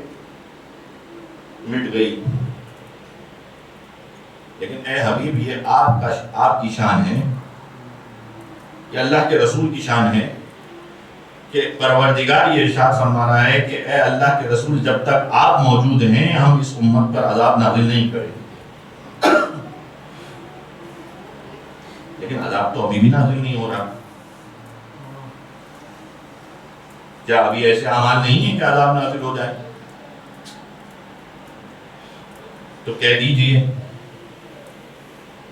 مٹ گئی. لیکن اے حبیب، یہ آپ کی شان ہے، یہ اللہ کے رسول کی شان ہے کہ پروردگار یہ ارشاد فرما رہا ہے کہ اے اللہ کے رسول، جب تک آپ موجود ہیں ہم اس امت پر عذاب نازل نہیں کریں. لیکن عذاب تو ابھی بھی نازل نہیں ہو رہا. کیا ابھی ایسے اعمال نہیں ہیں کہ عذاب نازل ہو جائے؟ تو کہہ دیجئے،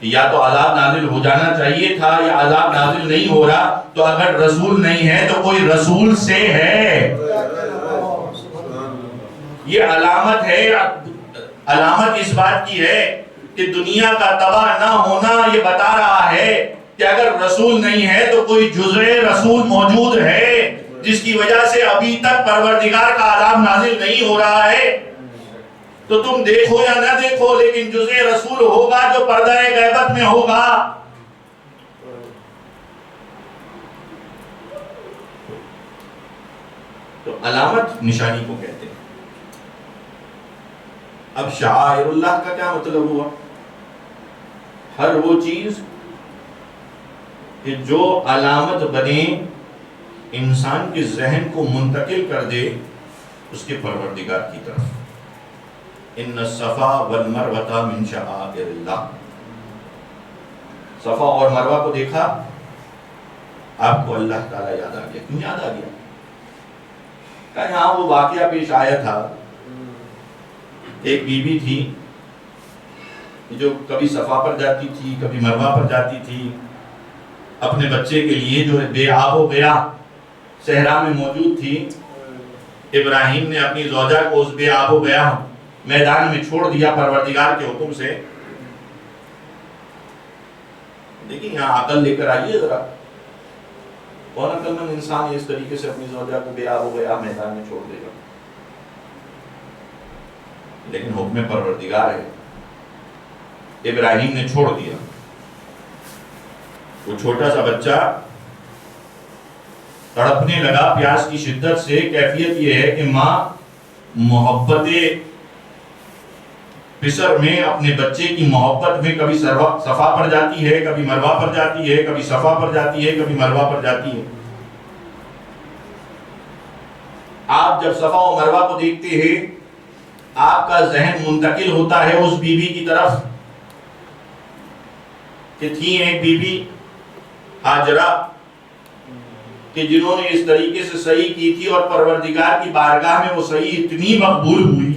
یا تو عذاب نازل ہو جانا چاہیے تھا یا عذاب نازل نہیں ہو رہا. تو اگر رسول نہیں ہے تو کوئی رسول سے ہے. یہ علامت ہے. علامت اس بات کی ہے کہ دنیا کا تباہ نہ ہونا یہ بتا رہا ہے کہ اگر رسول نہیں ہے تو کوئی جزء رسول موجود ہے جس کی وجہ سے ابھی تک پروردگار کا عذاب نازل نہیں ہو رہا ہے. تو تم دیکھو یا نہ دیکھو، لیکن جزء رسول ہوگا جو پردہ غیبت میں ہوگا. تو علامت نشانی کو کہتے ہیں. اب شعائر اللہ کا کیا مطلب ہوا؟ ہر وہ چیز کہ جو علامت بنے انسان کے ذہن کو منتقل کر دے اس کے پروردگار کی طرف۔ ان الصفا والمروہ من شعائر اللہ۔ صفا اور مروہ کو دیکھا، آپ کو اللہ تعالیٰ یاد آ گیا۔ کیوں یاد آ گیا؟ کہ یہاں وہ واقعہ پیش آیا تھا، ایک بیوی تھی جو کبھی صفا پر جاتی تھی، کبھی مروہ پر جاتی تھی، اپنے بچے کے لیے جو ہے بے آب و گیا صحرا میں موجود تھی۔ ابراہیم نے اپنی زوجہ کو اس بے آب و گیا میدان میں چھوڑ دیا پروردگار کے حکم سے۔ دیکھیں یہاں عقل لے کر آئیے ذرا، کون عقل مند انسان اس طریقے سے اپنی زوجہ کو بے آب و گیا میدان میں چھوڑ دے گا؟ لیکن حکم پروردگار ہے، ابراہیم نے چھوڑ دیا۔ وہ چھوٹا سا بچہ تڑپنے لگا پیاس کی شدت سے۔ کیفیت یہ ہے کہ ماں محبت پسر میں اپنے بچے کی محبت میں کبھی صفا پر جاتی ہے، کبھی مروہ پر جاتی ہے، کبھی صفا پر جاتی ہے، کبھی مروہ پر جاتی ہے۔ آپ جب صفا و مروہ کو دیکھتے ہیں آپ کا ذہن منتقل ہوتا ہے اس بیوی کی طرف کہ تھی ایک بیوی ہاجرہ کہ جنہوں نے اس طریقے سے صحیح کی تھی، اور پروردگار کی بارگاہ میں وہ صحیح اتنی مقبول ہوئی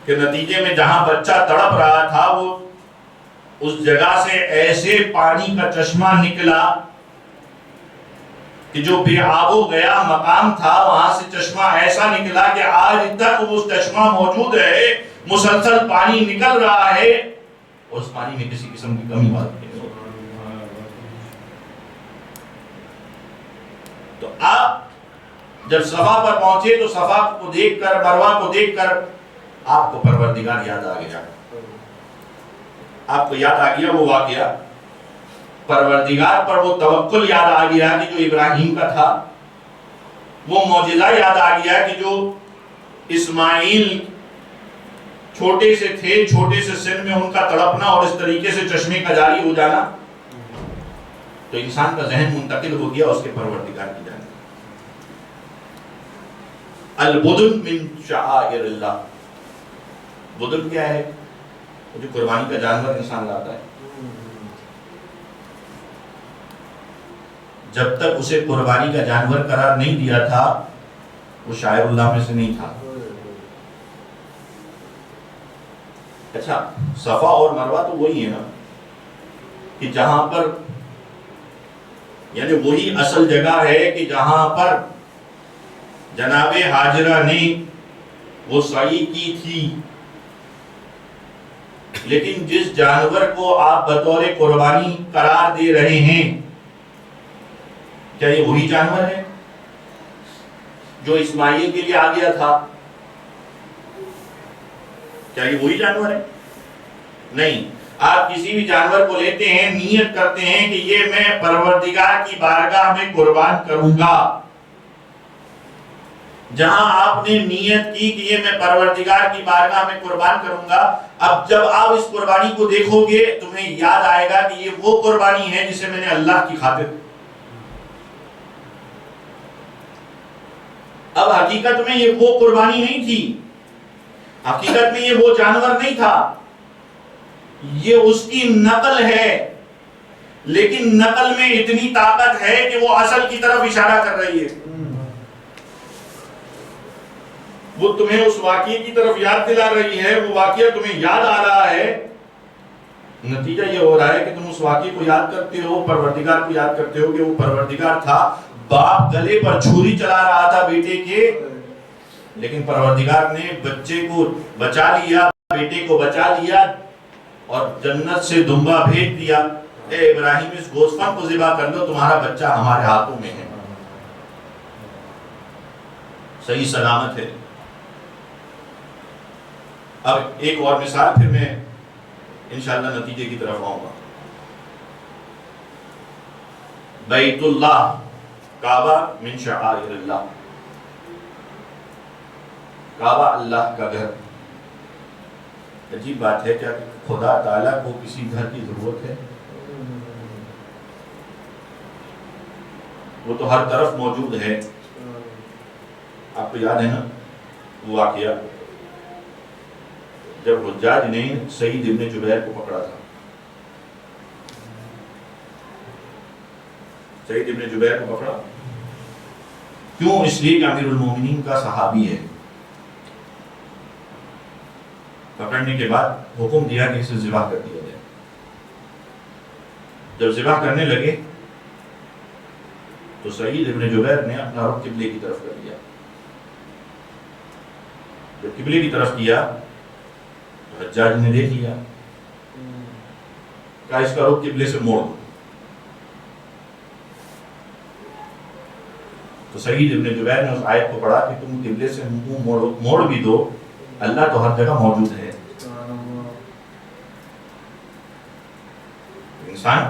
کہ نتیجے میں جہاں بچہ تڑپ رہا تھا وہ اس جگہ سے ایسے پانی کا چشمہ نکلا کہ جو بے آب و گیا مقام تھا وہاں سے چشمہ ایسا نکلا کہ آج تک وہ چشمہ موجود ہے، مسلسل پانی نکل رہا ہے، اور اس پانی میں کسی قسم کی کمی بات نہیں۔ تو آپ جب صفا پر پہنچے تو صفا کو دیکھ کر، مروہ کو دیکھ کر آپ کو پروردگار یاد آ گیا۔ آپ کو یاد آ گیا وہ واقعہ، پروردگار پر وہ توکل یاد آ گیا کہ جو ابراہیم کا تھا، وہ معجزہ یاد آ گیا کہ جو اسماعیل چھوٹے سے تھے، چھوٹے سے سن میں ان کا تڑپنا اور اس طریقے سے چشمے کا جاری ہو جانا، تو انسان کا ذہن منتقل ہو گیا اس کے پروردگار کی جانب۔ البدن من شعائر اللہ۔ بدن کیا ہے؟ جو قربانی کا جانور انسان لاتا ہے، جب تک اسے قربانی کا جانور قرار نہیں دیا تھا وہ شاعر اللہ میں سے نہیں تھا۔ اچھا، صفا اور مروہ تو وہی ہے نا کہ جہاں پر، یعنی وہی اصل جگہ ہے کہ جہاں پر جناب ہاجرہ نے وہ سعی کی تھی، لیکن جس جانور کو آپ بطور قربانی قرار دے رہے ہیں کیا یہ وہی جانور ہے جو اسماعیل کے لیے آ گیا تھا؟ کیا یہ وہی جانور ہے؟ نہیں۔ آپ کسی بھی جانور کو لیتے ہیں، نیت کرتے ہیں کہ یہ میں پروردگار کی بارگاہ میں قربان کروں گا۔ جہاں آپ نے نیت کی کہ یہ میں پروردگار کی بارگاہ میں قربان کروں گا، اب جب آپ اس قربانی کو دیکھو گے تمہیں یاد آئے گا کہ یہ وہ قربانی ہے جسے میں نے اللہ کی خاطر۔ اب حقیقت میں یہ وہ قربانی نہیں تھی، حقیقت میں یہ وہ جانور نہیں تھا، یہ اس کی نقل ہے، لیکن نقل میں اتنی طاقت ہے کہ وہ اصل کی طرف اشارہ کر رہی ہے۔ وہ تمہیں اس واقعے کی طرف یاد دلا رہی ہے، وہ واقعہ تمہیں یاد آ رہا ہے، نتیجہ یہ ہو رہا ہے کہ تم اس واقعے کو یاد کرتے ہو، پروردگار کو یاد کرتے ہو کہ وہ پروردگار تھا۔ باپ گلے پر چھری چلا رہا تھا بیٹے کے، لیکن پروردگار نے بچے کو بچا لیا، بیٹے کو بچا لیا اور جنت سے دمبا بھیج دیا، اے ابراہیم اس گوسفند کو ذبح کر لو، تمہارا بچہ ہمارے ہاتھوں میں ہے، صحیح سلامت ہے۔ اب ایک اور مثال پھر میں انشاءاللہ نتیجے کی طرف آؤں گا۔ بیت اللہ، کعبہ من شعائر اللہ، کعبہ اللہ کا گھر، عجیب بات ہے، کیا خدا تعالیٰ کو کسی گھر کی ضرورت ہے؟ وہ تو ہر طرف موجود ہے۔ آپ کو یاد ہے نا وہ واقعہ جب حجاج نے سعید ابن جبیر کو پکڑا تھا؟ سعید ابن جبیر کو پکڑا کیوں؟ اس لیے کہ امیر المومنین کا صحابی ہے۔ پکڑنے کے بعد حکم دیا کہ اسے ذبح کر دیا جائے۔ جب ذبح کرنے لگے تو سعید ابن جبیر نے اپنا رخ قبلے کی طرف کر دیا۔ جب قبلے کی طرف کیا تو حجاج نے دیکھ لیا، کہا اس کا رخ قبلے سے موڑ دو۔ تو سعید ابن جبیر نے اس آیت کو پڑھا کہ تم قبلے سے منہ موڑ بھی دو، اللہ تو ہر جگہ موجود ہے۔ انسان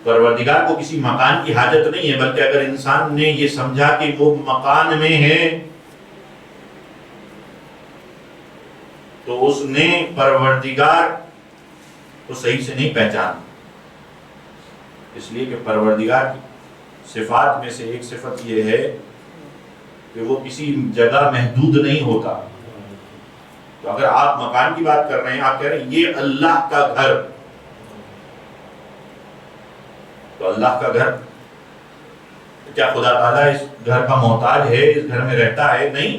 پروردگار کو کسی مکان کی حاجت نہیں ہے، بلکہ اگر انسان نے یہ سمجھا کہ وہ مکان میں ہے تو اس نے پروردگار کو صحیح سے نہیں پہچانا۔ اس لیے کہ پروردگار کی صفات میں سے ایک صفت یہ ہے کہ وہ کسی جگہ محدود نہیں ہوتا۔ تو اگر آپ مکان کی بات کر رہے ہیں، آپ کہہ رہے ہیں یہ اللہ کا گھر، تو اللہ کا گھر کیا خدا تعالیٰ اس گھر کا محتاج ہے، اس گھر میں رہتا ہے؟ نہیں۔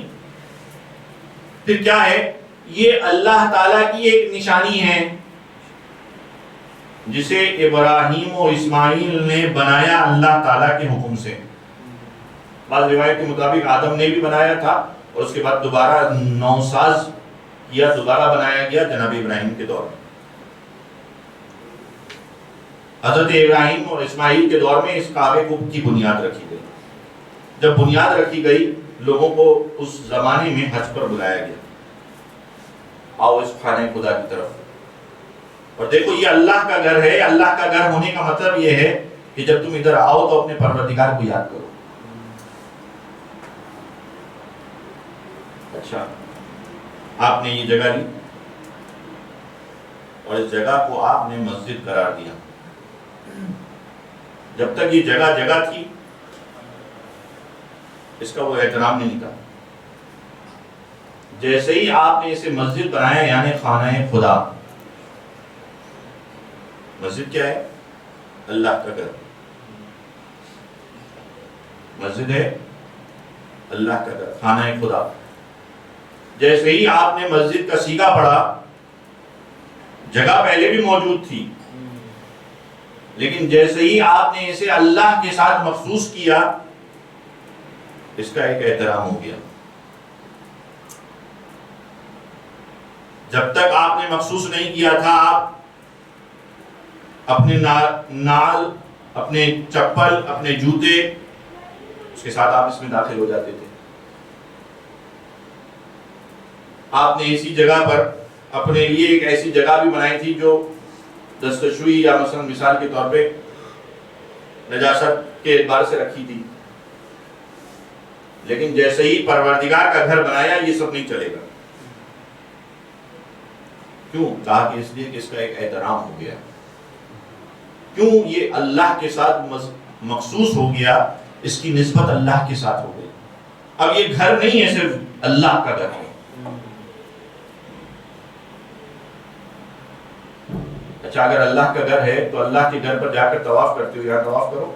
پھر کیا ہے؟ یہ اللہ تعالیٰ کی ایک نشانی ہے جسے ابراہیم و اسماعیل نے بنایا اللہ تعالیٰ کے حکم سے۔ بعض روایت کے مطابق آدم نے بھی بنایا تھا اور اس کے بعد دوبارہ نوساز کیا، دوبارہ بنایا گیا جناب ابراہیم کے دور میں۔ حضرت ابراہیم اور اسماعیل کے دور میں اس کعبے کی بنیاد رکھی گئی۔ جب بنیاد رکھی گئی، لوگوں کو اس زمانے میں حج پر بلایا گیا، آؤ اس خانہ خدا کی طرف۔ اور دیکھو یہ اللہ کا گھر ہے۔ اللہ کا گھر ہونے کا مطلب یہ ہے کہ جب تم ادھر آؤ تو اپنے پروردگار کو یاد کرو۔ اچھا، آپ نے یہ جگہ لی اور اس جگہ کو آپ نے مسجد قرار دیا۔ جب تک یہ جگہ جگہ تھی اس کا وہ احترام نہیں تھا۔ جیسے ہی آپ نے اسے مسجد بنایا، یعنی خانہ خدا، مسجد کیا ہے؟ اللہ کا گھر۔ مسجد ہے اللہ کا گھر، خانہ خدا۔ جیسے ہی آپ نے مسجد کا صیغہ پڑھا، جگہ پہلے بھی موجود تھی، لیکن جیسے ہی آپ نے اسے اللہ کے ساتھ مخصوص کیا، اس کا ایک احترام ہو گیا۔ جب تک آپ نے مخصوص نہیں کیا تھا، آپ اپنے نال، اپنے چپل، اپنے جوتے، اس کے ساتھ آپ اس میں داخل ہو جاتے تھے۔ آپ نے اسی جگہ پر اپنے لیے ایک ایسی جگہ بھی بنائی تھی جو دستشوئی یا مثال کے طور پہ نجاست کے اعتبار سے رکھی تھی، لیکن جیسے ہی پروردگار کا گھر بنایا، یہ سب نہیں چلے گا۔ کیوں؟ کہا کہ اس لیے کہ اس کا ایک احترام ہو گیا۔ کیوں؟ یہ اللہ کے ساتھ مخصوص ہو گیا، اس کی نسبت اللہ کے ساتھ ہو گئی۔ اب یہ گھر نہیں ہے، صرف اللہ کا گھر ہے۔ اچھا، اگر اللہ کا گھر ہے تو اللہ کے گھر پر جا کر طواف کرتے ہو، یہاں طواف کرو۔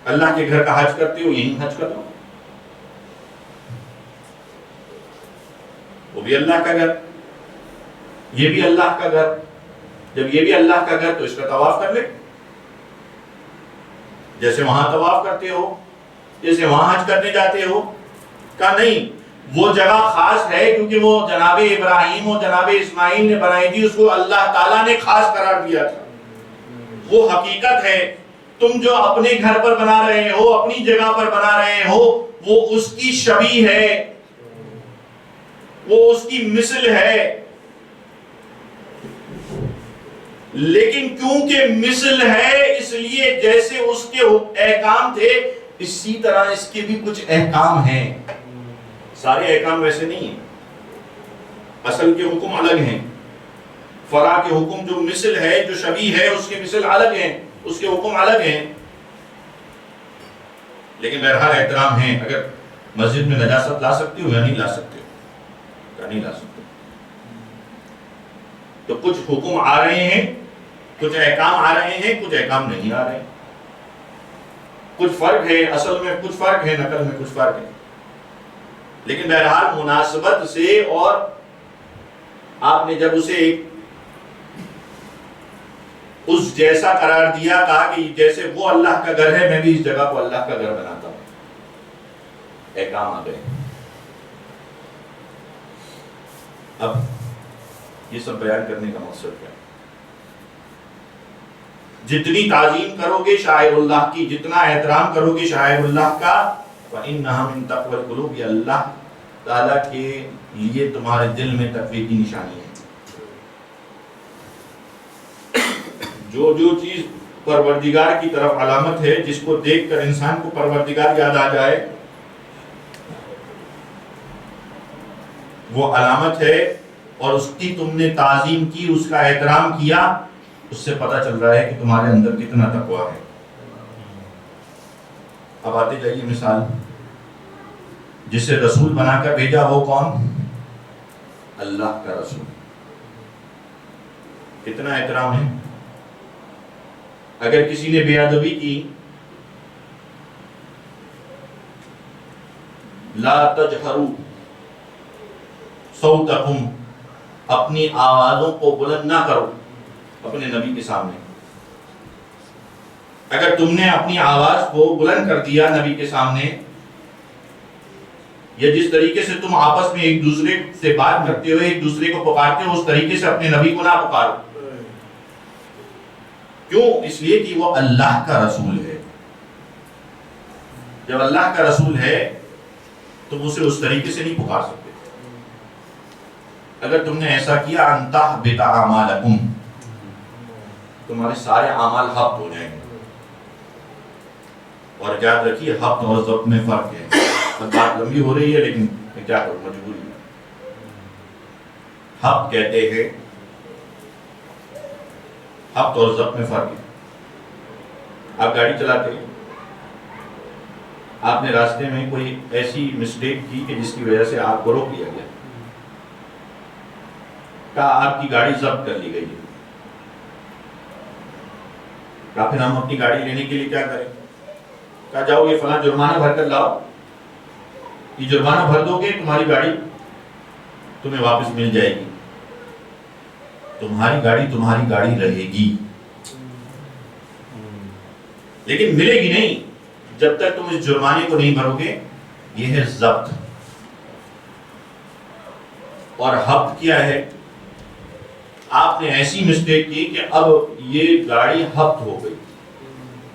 اللہ کے گھر کا حج کرتے ہو، یہیں حج کرو۔ وہ بھی اللہ کا گھر، یہ بھی اللہ کا گھر۔ جب یہ بھی اللہ کا گھر تو اس کا طواف کر لے، جیسے وہاں طواف کرتے ہو، جیسے وہاں حج کرنے جاتے ہو۔ کہا نہیں، وہ جگہ خاص ہے کیونکہ وہ جناب ابراہیم اور جناب اسماعیل نے بنائی تھی، اس کو اللہ تعالیٰ نے خاص قرار دیا تھا۔ وہ حقیقت ہے۔ تم جو اپنے گھر پر بنا رہے ہو، اپنی جگہ پر بنا رہے ہو، وہ اس کی شبیہ ہے، وہ اس کی مثل ہے۔ لیکن کیونکہ مثل ہے، اس لیے جیسے اس کے احکام تھے، اسی طرح اس کے بھی کچھ احکام ہیں۔ سارے احکام ویسے نہیں ہیں۔ اصل کے حکم الگ ہیں، فرع کے حکم جو مثل ہے، جو شبیہ ہے، اس کے مثل الگ ہیں، اس کے حکم الگ ہیں، لیکن بہرحال احترام ہیں۔ اگر مسجد میں نجاست لا سکتے ہو یا نہیں لا سکتے ہو، یا نہیں لا سکتے، تو کچھ حکم آ رہے ہیں، کچھ احکام آ رہے ہیں، کچھ احکام نہیں آ رہے ہیں، کچھ فرق ہے، اصل میں کچھ فرق ہے، نقل میں کچھ فرق ہے، لیکن بہرحال مناسبت سے، اور آپ نے جب اسے ایک اس جیسا قرار دیا، کہا کہ جیسے وہ اللہ کا گھر ہے، میں بھی اس جگہ کو اللہ کا گھر بناتا ہوں، احکام آ گئے۔ اب یہ سب بیان کرنے کا مقصد کیا ہے؟ جتنی تعظیم کرو گے شاعر اللہ کی، جتنا احترام کرو گے شاعر اللہ کا، وَإِنَّهَا مِن تَقْوَى الْقُلُوبِ، یہ اللہ تعالیٰ کے لیے تمہارے دل میں تقوی کی نشانی ہے۔ جو جو چیز پروردگار کی طرف علامت ہے، جس کو دیکھ کر انسان کو پروردگار یاد آ جائے، وہ علامت ہے، اور اس کی تم نے تعظیم کی، اس کا احترام کیا، اس سے پتہ چل رہا ہے کہ تمہارے اندر کتنا تقویٰ ہے۔ اب آتے جائیے مثال، جسے رسول بنا کر بھیجا وہ کون؟ اللہ کا رسول۔ کتنا احترام ہے۔ اگر کسی نے بے ادبی کی، لا تجہروا صوتکم، اپنی آوازوں کو بلند نہ کرو اپنے نبی کے سامنے۔ اگر تم نے اپنی آواز کو بلند کر دیا نبی کے سامنے، یا جس طریقے سے تم آپس میں ایک دوسرے سے بات کرتے ہو، ایک دوسرے کو پکارتے ہو، اس طریقے سے اپنے نبی کو نہ پکارو۔ کیوں؟ اس لیے کہ وہ اللہ کا رسول ہے۔ جب اللہ کا رسول ہے تم اسے اس طریقے سے نہیں پکار سکتے۔ اگر تم نے ایسا کیا، انتحبط اعمالکم، تمہارے سارے اعمال حبط ہو جائیں گے۔ اور یاد رکھیے حبط اور ضبط میں فرق ہے۔ بات لمبی ہو رہی ہے لیکن کیا کروں، مجبوری ہے۔ حبط کہتے ہیں، حبط اور ضبط میں فرق ہے۔ آپ گاڑی چلاتے ہیں، آپ نے راستے میں کوئی ایسی مسٹیک کی کہ جس کی وجہ سے آپ کو روک لیا گیا، کہا آپ کی گاڑی ضبط کر لی گئی ہے، کہا پھر ہم اپنی گاڑی لینے کے لیے کیا کریں؟ کہا جاؤ یہ فلاں جرمانہ بھر کر لاؤ، یہ جرمانہ بھر دو گے تمہاری گاڑی تمہیں واپس مل جائے گی۔ تمہاری گاڑی رہے گی، لیکن ملے گی نہیں جب تک تم اس جرمانے کو نہیں بھرو گے۔ یہ ہے ضبط۔ اور حبط کیا ہے؟ آپ نے ایسی مسٹیک کی کہ اب یہ گاڑی حبط ہو گئی۔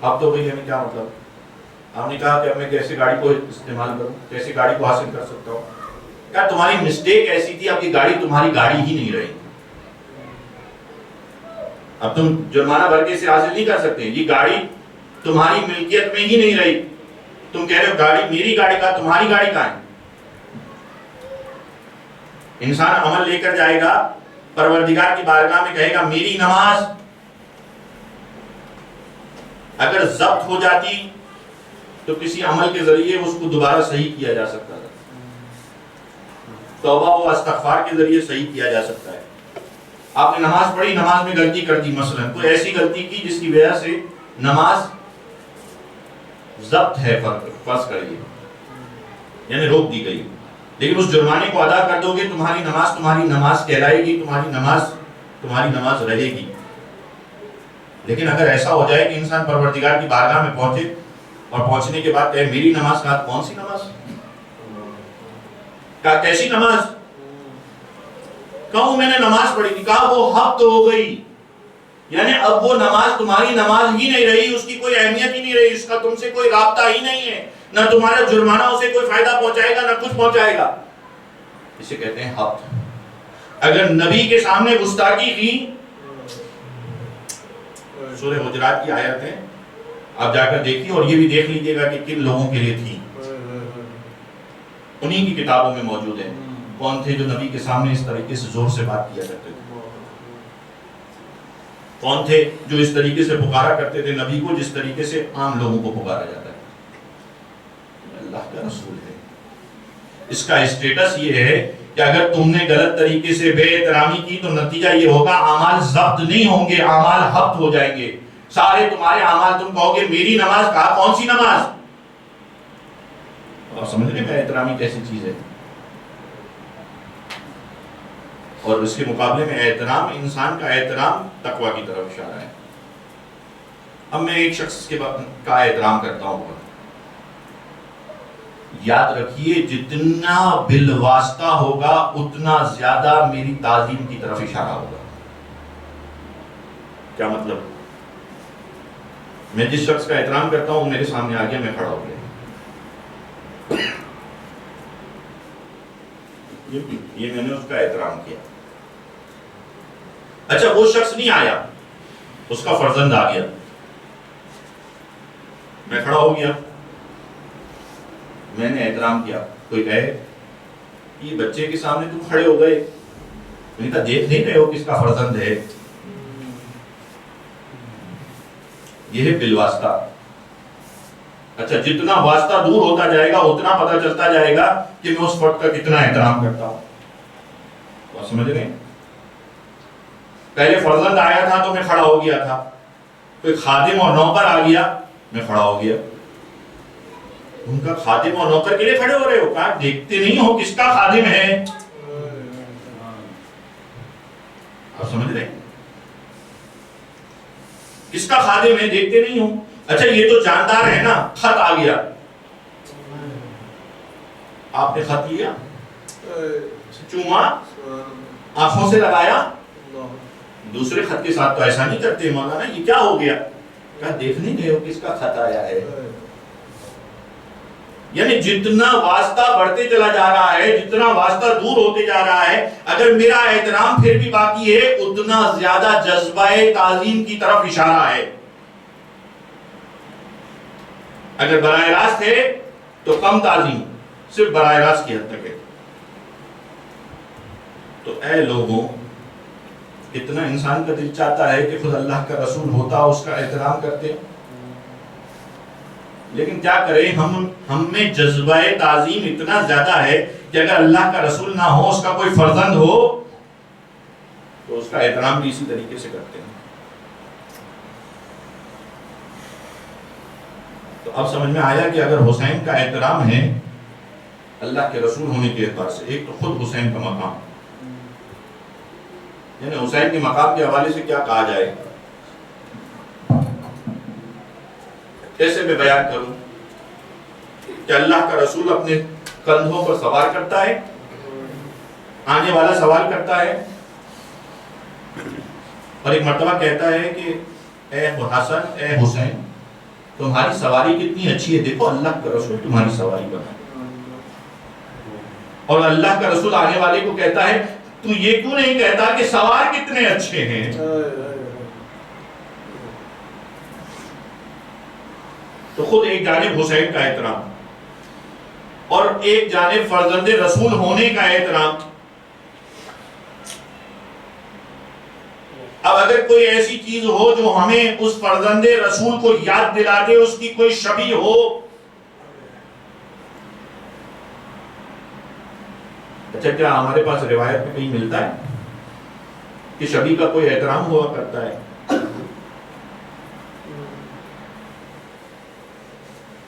حبط ہو گئی یعنی کیا مطلب؟ آپ نے کہا کہ اب میں کیسے گاڑی کو استعمال کروں، کیسے گاڑی کو حاصل کر سکتا ہوں؟ کیا تمہاری مسٹیک ایسی تھی، اب یہ گاڑی تمہاری گاڑی ہی نہیں رہی، اب تم جرمانہ بھر کے اسے حاصل نہیں کر سکتے، یہ گاڑی تمہاری ملکیت میں ہی نہیں رہی۔ تم کہہ رہے ہو گاڑی میری گاڑی کا، تمہاری گاڑی کہاں ہے؟ انسان عمل لے کر جائے گا پروردگار کی بارگاہ میں، کہے گا میری نماز اگر ضبط ہو جاتی تو کسی عمل کے ذریعے اس کو دوبارہ صحیح کیا جا سکتا تھا، توبہ و استغفار کے ذریعے صحیح کیا جا سکتا ہے۔ آپ نے نماز پڑھی، نماز میں غلطی کر دی، مثلا کوئی ایسی غلطی کی جس کی وجہ سے نماز ضبط ہے، فرض کریے، یعنی روک دی گئی، لیکن اس جرمانے کو ادا کر دو گے، تمہاری نماز کہلائے گی، تمہاری نماز رہے گی۔ لیکن اگر ایسا ہو جائے کہ انسان پروردگار کی بارگاہ میں پہنچے اور پہنچنے کے بعد کہے میری نماز کہا، کون سی نماز؟ کہا کیسی نماز؟ کہوں میں نے نماز پڑھی تھی، کہا وہ حبط ہو گئی، یعنی اب وہ نماز تمہاری نماز ہی نہیں رہی، اس کی کوئی اہمیت ہی نہیں رہی، اس کا تم سے کوئی رابطہ ہی نہیں ہے، نہ تمہارا جرمانہ اسے کوئی فائدہ پہنچائے گا نہ کچھ پہنچائے گا۔ اسے کہتے ہیں حبط۔ اگر نبی کے سامنے گستاخی کی، سورہ حجرات کی آیت ہے، آپ جا کر دیکھیے اور یہ بھی دیکھ لیجئے گا کہ کن لوگوں کے لیے تھی، انہی کی کتابوں میں موجود ہے۔ کون تھے جو نبی کے سامنے اس طریقے سے زور سے بات کیا کرتے تھے؟ کون تھے جو اس طریقے سے پکارا کرتے تھے نبی کو جس طریقے سے عام لوگوں کو پکارا جاتا ہے؟ اللہ کا رسول ہے. اس کا اسٹیٹس یہ ہے کہ اگر تم نے غلط طریقے سے بے احترامی کی تو نتیجہ یہ ہوگا اعمال ضبط نہیں ہوں گے، اعمال ہفت ہو جائیں گے. سارے تمہارے اعمال، تم کہو گے میری نماز، کہا کون سی نماز؟ آپ سمجھ رہے ہیں بے احترامی کیسی چیز ہے؟ اور اس کے مقابلے میں احترام، انسان کا احترام تقوی کی طرف اشارہ ہے. اب میں ایک شخص کا احترام کرتا ہوں، یاد رکھیے جتنا بالواسطہ ہوگا اتنا زیادہ میری تعظیم کی طرف اشارہ ہوگا. کیا مطلب؟ میں جس شخص کا احترام کرتا ہوں میرے سامنے آ گیا، میں کھڑا ہو گیا، یہ میں نے اس کا احترام کیا. اچھا وہ شخص نہیں آیا، اس کا فرزند آ گیا، میں کھڑا ہو گیا، میں نے احترام کیا. کوئی کہے یہ بچے کے سامنے تم کھڑے ہو گئے، میں نے کہا دیکھ نہیں رہے ہو کس کا فرزند ہے؟ یہ ہے بالواسطہ. اچھا جتنا واسطہ دور ہوتا جائے گا اتنا پتہ چلتا جائے گا کہ میں اس فرد کا کتنا احترام کرتا ہوں. بات سمجھ رہے ہیں؟ پہلے فرزند آیا تھا تو میں کھڑا ہو گیا تھا، کوئی خادم اور نوکر آ گیا میں کھڑا ہو گیا. ان کا خادم اور نوکر کے لیے کھڑے ہو رہے ہو؟ کہا دیکھتے نہیں ہو کس کا خادم ہے؟ آپ سمجھ رہے ہیں؟ کس کا خادم ہے دیکھتے نہیں ہو. اچھا یہ تو جاندار ہے نا، خط آ گیا، آپ نے خط لیا، چوما، آنکھوں سے لگایا. دوسرے خط کے ساتھ تو ایسا نہیں کرتے مولانا، یہ کیا ہو گیا؟ کہا دیکھ نہیں گئے ہو کس کا خط آیا ہے؟ یعنی جتنا واسطہ بڑھتے چلا جا رہا ہے، جتنا واسطہ دور ہوتے جا رہا ہے، اگر میرا احترام پھر بھی باقی ہے اتنا زیادہ جذبہ تعظیم کی طرف اشارہ ہے. اگر براہ راست ہے تو کم تعظیم، صرف براہ راست کی حد تک ہے. تو اے لوگوں، اتنا انسان کا دل چاہتا ہے کہ خود اللہ کا رسول ہوتا اس کا احترام کرتے، لیکن کیا کریں، ہم میں جذبہ تعظیم اتنا زیادہ ہے کہ اگر اللہ کا رسول نہ ہو، اس کا کوئی فرزند ہو تو اس کا احترام بھی اسی طریقے سے کرتے ہیں. تو اب سمجھ میں آیا کہ اگر حسین کا احترام ہے اللہ کے رسول ہونے کے اعتبار سے، ایک تو خود حسین کا مقام، یعنی حسین کے مقام کے حوالے سے کیا کہا جائے، کیسے میں بیان کروں کہ اللہ کا رسول اپنے کندھوں پر سوار کرتا ہے، آنے والا سوال کرتا ہے، اور ایک مرتبہ کہتا ہے کہ اے حسن، اے حسین، تمہاری سواری کتنی اچھی ہے، دیکھو اللہ کا رسول تمہاری سواری بنا. اور اللہ کا رسول آنے والے کو کہتا ہے تو یہ کیوں نہیں کہتا کہ سوار کتنے اچھے ہیں؟ تو خود ایک جانب حسین کا احترام اور ایک جانب فرزند رسول ہونے کا احترام. اب اگر کوئی ایسی چیز ہو جو ہمیں اس فرزند رسول کو یاد دلا دے، اس کی کوئی شبیہ ہو، اچھا کیا ہمارے پاس روایت میں کہیں ملتا ہے کہ شبیہ کا کوئی احترام ہوا کرتا ہے؟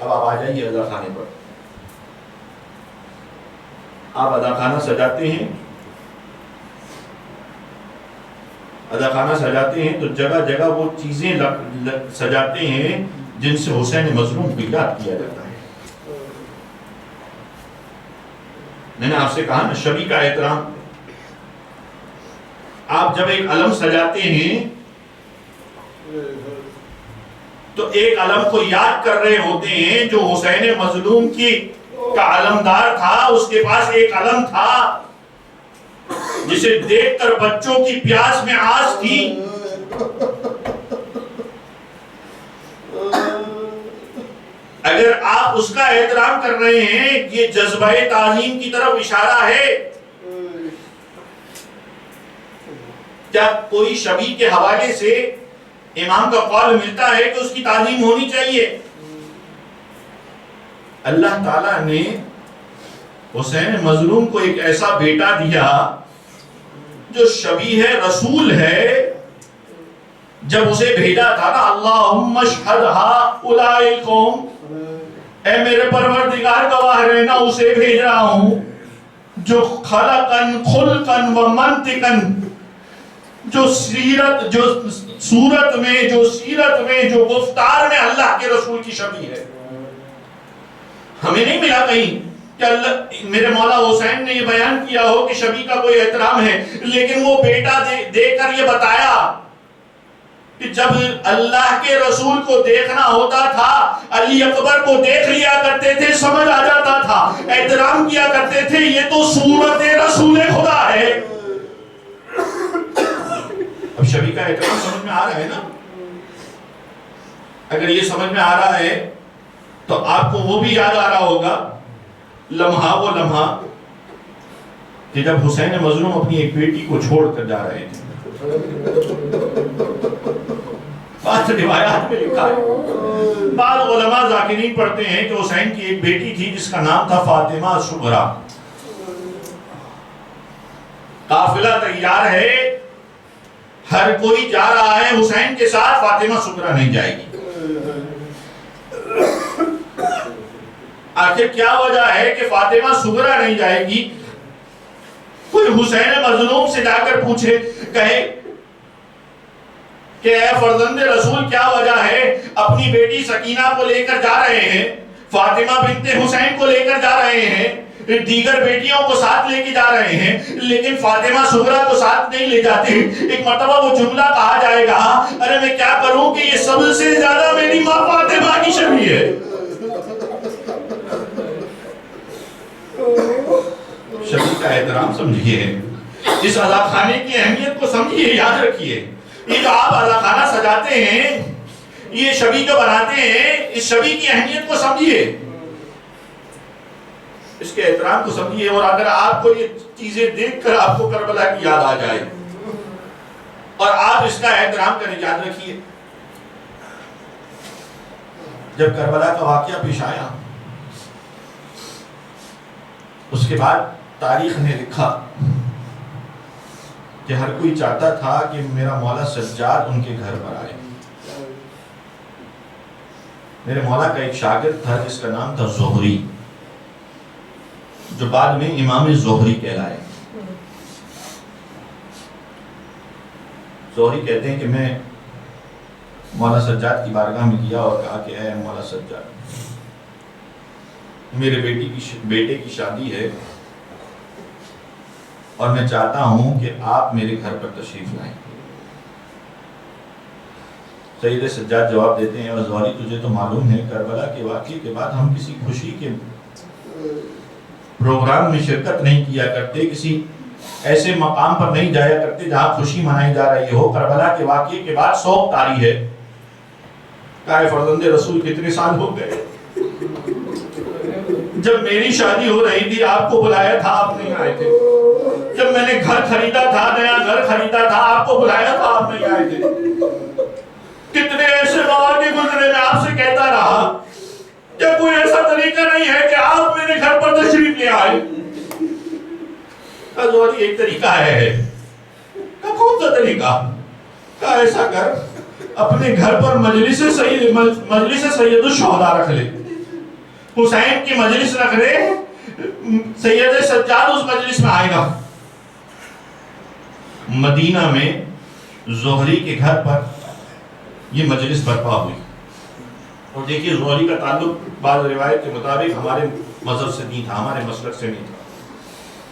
اب آپ آ جائیے ادا خانے پر. آپ ادا خانہ سجاتے ہیں، ادا خانہ سجاتے ہیں تو جگہ جگہ وہ چیزیں سجاتے ہیں جن سے حسین مظلوم کو یاد کیا جاتا ہے. میں نے آپ سے کہا نا شبیہ کا احترام. آپ جب ایک علم سجاتے ہیں تو ایک علم کو یاد کر رہے ہوتے ہیں جو حسین مظلوم کا علمدار تھا. اس کے پاس ایک علم تھا جسے دیکھ کر بچوں کی پیاس میں آس تھی. اگر آپ اس کا احترام کر رہے ہیں، یہ جذبہ تعظیم کی طرف اشارہ ہے. کیا کوئی شبیہ کے حوالے سے امام کا قول ملتا ہے کہ اس کی تعظیم ہونی چاہیے؟ اللہ تعالیٰ نے حسین مظلوم کو ایک ایسا بیٹا دیا جو شبیہ رسول ہے. جب اسے بھیجا تھا نا اللہم اشہد ہؤلاء القوم، اے میرے پروردگار گواہ رہنا، اسے بھیج رہا ہوں جو خلقن خلقن و منطقن، جو سیرت، جو صورت میں، جو سیرت میں، جو گفتار میں اللہ کے رسول کی شبیہ ہے. ہمیں نہیں ملا کہیں کہ اللہ میرے مولا حسین نے یہ بیان کیا ہو کہ شبیہ کا کوئی احترام ہے، لیکن وہ بیٹا دے کر یہ بتایا کہ جب اللہ کے رسول کو دیکھنا ہوتا تھا، علی اکبر کو دیکھ لیا کرتے تھے، سمجھ آ جاتا تھا، احترام کیا کرتے تھے، یہ تو صورت رسول خدا ہے. اب شبیہ کا احترام سمجھ میں آ رہا ہے نا؟ اگر یہ سمجھ میں آ رہا ہے تو آپ کو وہ بھی یاد آ رہا ہوگا لمحہ، وہ لمحہ کہ جب حسین مظلوم اپنی ایک بیٹی کو چھوڑ کر جا رہے تھے. بعض روایات میں لکھا ہے، بعض علماء ذاکرین پڑھتے ہیں کہ حسین کی ایک بیٹی تھی جس کا نام تھا فاطمہ صغریٰ. قافلہ تیار ہے، ہر کوئی جا رہا ہے حسین کے ساتھ، فاطمہ صغریٰ نہیں جائے گی. آخر کیا وجہ ہے کہ فاطمہ صغریٰ نہیں جائے گی؟ کوئی حسین مظلوم سے جا کر پوچھے، کہے کہ اے فرزند رسول کیا وجہ ہے اپنی بیٹی سکینہ کو لے کر جا رہے ہیں، فاطمہ بنت حسین کو لے کر جا رہے ہیں، دیگر بیٹیوں کو ساتھ لے کے جا رہے ہیں، لیکن فاطمہ صغریٰ کو ساتھ نہیں لے جاتے. ایک مرتبہ وہ جملہ کہا جائے گا، ارے میں کیا کروں کہ یہ سب سے زیادہ میری ماں فاطمہ کی شبیہ ہے. شبیہ کا احترام سمجھیے، اس عزا خانے کی اہمیت کو سمجھیے، یاد رکھیے. یہ جو آپ عزا خانہ سجاتے ہیں، یہ شبیہ جو بناتے ہیں، اس شبیہ کی اہمیت کو سمجھیے، اس کے احترام کو سمجھیے. اور اگر آپ کو یہ چیزیں دیکھ کر آپ کو کربلا کی یاد آ جائے اور آپ اس کا احترام کریں، یاد رکھیے جب کربلا کا واقعہ پیش آیا، اس کے بعد تاریخ نے لکھا کہ ہر کوئی چاہتا تھا کہ میرا مولا سجاد ان کے گھر پر آئے. میرے مولا کا ایک شاگرد تھا جس کا نام تھا زہری، جو بعد میں امام زہری کہلائے. زہری کہتے ہیں کہ میں مولا سجاد کی بارگاہ میں گیا اور کہا کہ اے مولا سجاد، میرے بیٹے کی شادی ہے اور میں چاہتا ہوں کہ آپ میرے گھر پر تشریف لائیں. سید سجاد جواب دیتے ہیں، اور زہری تجھے تو معلوم ہے کربلا کے واقعے کے بعد ہم کسی خوشی کے پروگرام میں شرکت نہیں کیا کرتے، کسی ایسے مقام پر نہیں جایا کرتے جہاں خوشی منائی جا رہی ہو. کربلا کے واقعے کے بعد سوگ طاری ہے. کہا فرزند رسول کتنے سال ہو گئے، جب میری شادی ہو رہی تھی آپ کو بلایا تھا، آپ نہیں آئے تھے. جب میں نے گھر خریدا تھا، نیا گھر خریدا تھا، آپ کو بلایا تھا، آپ نہیں آئے تھے. کتنے ایسے مواقع گزرے، میں آپ سے کہتا رہا کہ کوئی ایسا طریقہ نہیں ہے کہ آپ میرے گھر پر تشریف لے آئے. زہری ایک طریقہ ہے. کون سا طریقہ؟ کہا ایسا کر، اپنے گھر پر مجلس سید الشہداء رکھ لے، حسین کی مجلس رکھ لے، سید سجاد اس مجلس میں آئے گا. مدینہ میں زہری کے گھر پر یہ مجلس برپا ہوئی. اور دیکھیے زہری کا تعلق بعض روایت کے مطابق ہمارے مذہب سے نہیں تھا، ہمارے مسلک سے نہیں تھا،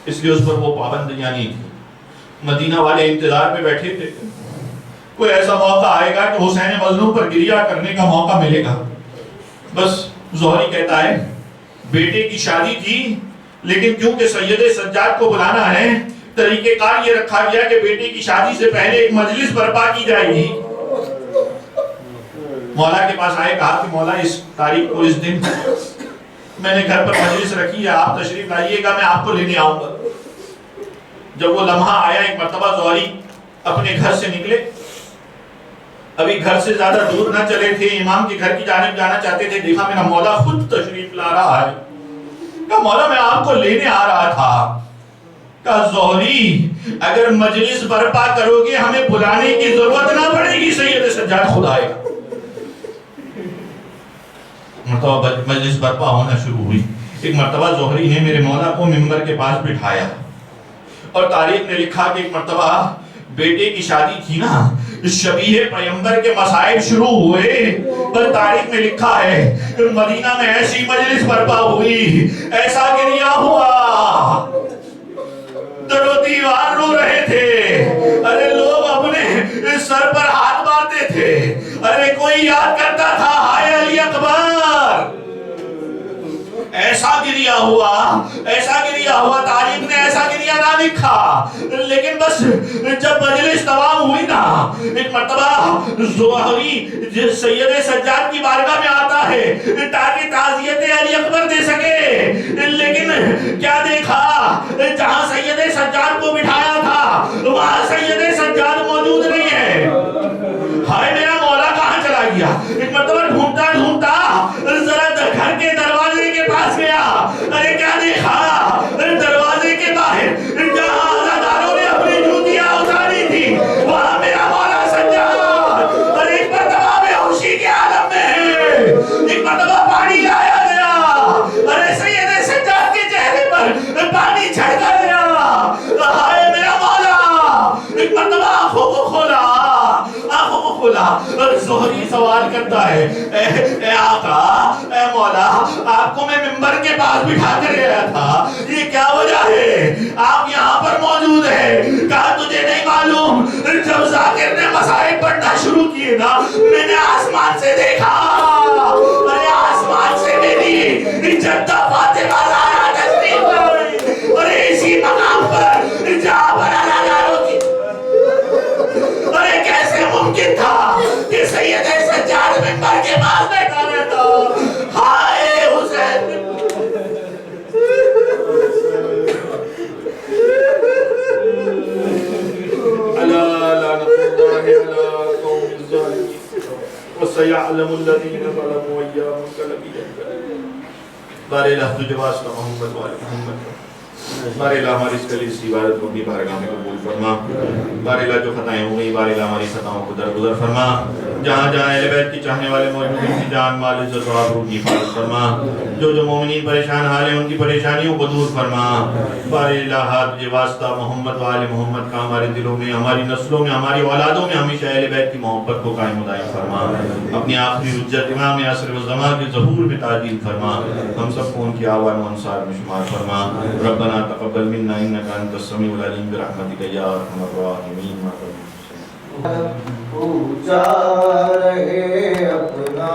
اس لیے اس پر وہ پابندیاں نہیں تھی. مدینہ والے انتظار میں بیٹھے تھے، کوئی ایسا موقع آئے گا کہ حسین مظلوم پر گریہ کرنے کا موقع ملے گا. بس زہری کہتا ہے بیٹے کی شادی تھی، لیکن کیونکہ سید سجاد کو بلانا ہے، طریقہ کار یہ رکھا گیا کہ بیٹے کی شادی سے پہلے ایک مجلس برپا کی جائے گی. مولا کے پاس آئے، کہا کہ مولا اس تاریخ کو، اس دن میں نے گھر پر مجلس رکھی ہے، آپ تشریف لائیے گا، میں آپ کو لینے آؤں گا. جب وہ لمحہ آیا، ایک مرتبہ زہری اپنے گھر سے نکلے، ابھی گھر سے زیادہ دور نہ چلے تھے، امام کے گھر کی جانب جانا چاہتے تھے، دیکھا میرا مولا خود تشریف لا رہا ہے۔ کہا مولا میں آپ کو لینے آ رہا تھا۔ کہا زہری اگر مجلس برپا کرو گے ہمیں بلانے کی ضرورت نہ پڑے گی، سید سجاد خود آئے گا۔ مرتبہ مجلس برپا ہونا شروع ہوئی۔ ایک مرتبہ زہری نے میرے مولا کو منبر کے پاس بٹھایا اور تاریخ نے لکھا کہ ایک مرتبہ بیٹے کی شادی تھی نا، شبیہ پیغمبر کے مسائب شروع ہوئے، پر تاریخ میں لکھا ہے مدینہ میں ایسی مجلس برپا ہوئی، ایسا گریہ ہوا، در و دیوار رو رہے تھے، ارے لوگ اپنے سر پر ہاتھ مارتے تھے، ارے کوئی یاد کرتا تھا ہائے علی اکبر۔ ایسا گریہ ہوا، ایسا گریہ ہوا، تاریخ نے ایسا گریہ نہ لکھا، لیکن بس جب مجلس تمام ہوئی نا، ایک مرتبہ زہری سید سجاد کی بارگاہ میں آتا ہے تاکہ تعزیت علی اکبر دے سکے، لیکن کیا دیکھا، جہاں سید سجاد کو بٹھایا تھا وہاں سید سجاد موجود نہیں ہے۔ ہائے میرا مولا کہاں چلا گیا؟ ایک مرتبہ ڈھونڈتا ڈھونڈتا ذرا گھر کے دروازے کے پاس گیا، ارے کیا دیکھا، دروازے کے باہر جہاں عزاداروں نے اپنی جوتیاں اتاری تھی وہاں میرا مولا سجاد، ارے ایک مرتبہ بے ہوشی کے عالم میں ہے، ایک مرتبہ پانی لایا گیا، ارے سید سجاد کے چہرے پر پانی چھڑکا گیا، ہائے میرا مولا، ایک مرتبہ آنکھوں کو کھولا، آنکھوں کو کھولا، زہری سوال کرتا ہے اے آقا، اے مولا، آپ کو میں منبر کے پاس بٹھا کر گیا تھا، یہ کیا وجہ ہے آپ یہاں پر موجود ہیں؟ کہا تجھے نہیں معلوم، جب ذاکر نے مسائب پڑھنا شروع کیے نا میں نے آسمان سے دیکھا، ارے آسمان سے میری جدہ فاطمہ زہرا تشریف لائی، ارے اسی مقام پر جہاں پر عزاداروں کی، ارے کیسے ممکن تھا کہ سید سجاد منبر کے پاس بیٹھا رہتا؟ ہائے حسین، الا لعنۃ اللہ علی قوم الظالمین وسیعلم الذین ظلموا ایام القلب۔ بارے الہ تجھے واسطہ محمد وآل محمد، بارے الہ ہماری اس کلی سی عبادت کو اپنی بارگاہ میں قبول فرما، بارے الہ جو خطائیں ہو گئی بارے الہ ہماری خطاؤں کو درگزر فرما، جہاں جہاں اہل بیت کی چاہنے والے موجود ہیں ان کی جان مال عزت و آبرو کی حفاظت فرما، جو جو مومنین پریشان حال ہیں ان کی پریشانیوں کو دور فرما، بارے الہ تجھے واسطہ محمد وآل محمد کا ہمارے دلوں میں، ہماری نسلوں میں، ہماری اولادوں میں ہمیشہ اہل بیت کی محبت کو قائم و دائم فرما، اپنی آخری حجت امام عصر و زمان کے ظہور میں تعجیل فرما، ہم سب کو ان کی آوان و انصار میں شمار فرما، ربنا تقبل منا انك انت السميع العليم برحمتك يا ارحم الراحمين۔ پوچھا رہے اپنا